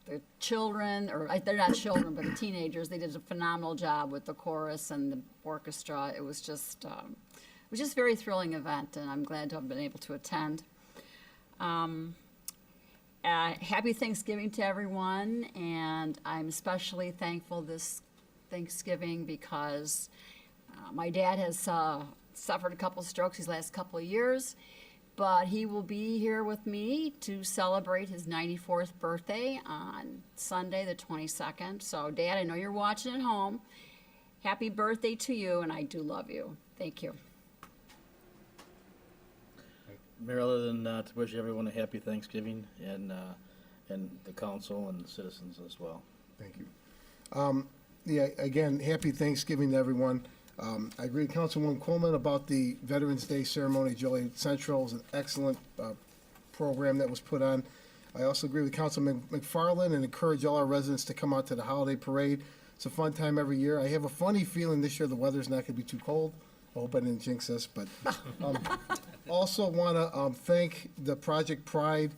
the children, or they're not children, but the teenagers, they did a phenomenal job with the chorus and the orchestra. It was just a very thrilling event, and I'm glad to have been able to attend. Happy Thanksgiving to everyone, and I'm especially thankful this Thanksgiving because my dad has suffered a couple strokes these last couple of years, but he will be here with me to celebrate his 94th birthday on Sunday, the 22nd. So, Dad, I know you're watching at home. Happy birthday to you, and I do love you. Thank you. Mayor, other than to wish everyone a happy Thanksgiving, and the council and the citizens as well. Thank you. Yeah, again, happy Thanksgiving to everyone. I agree with Councilwoman Coleman about the Veterans Day ceremony. Joliet Central is an excellent program that was put on. I also agree with Councilman McFarland and encourage all our residents to come out to the holiday parade. It's a fun time every year. I have a funny feeling this year the weather's not going to be too cold. I hope I didn't jinx us, but also want to thank the Project Pride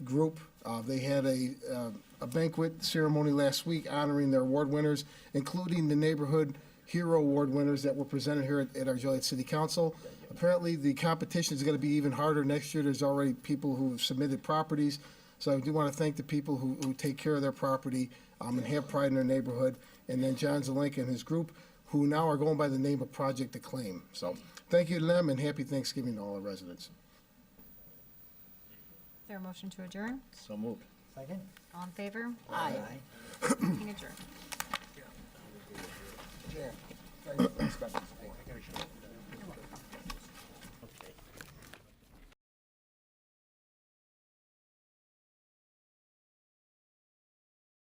group. They had a banquet ceremony last week honoring their award winners, including the Neighborhood Hero Award winners that were presented here at our Joliet City Council. Apparently, the competition is going to be even harder next year. There's already people who have submitted properties. So I do want to thank the people who take care of their property and have pride in their neighborhood. And then John Zelenka and his group, who now are going by the name of Project Acclaim. So thank you to them, and happy Thanksgiving to all our residents. Is there a motion to adjourn? So moved. Second? All in favor? Aye. Meeting adjourned. Yeah. Thanks,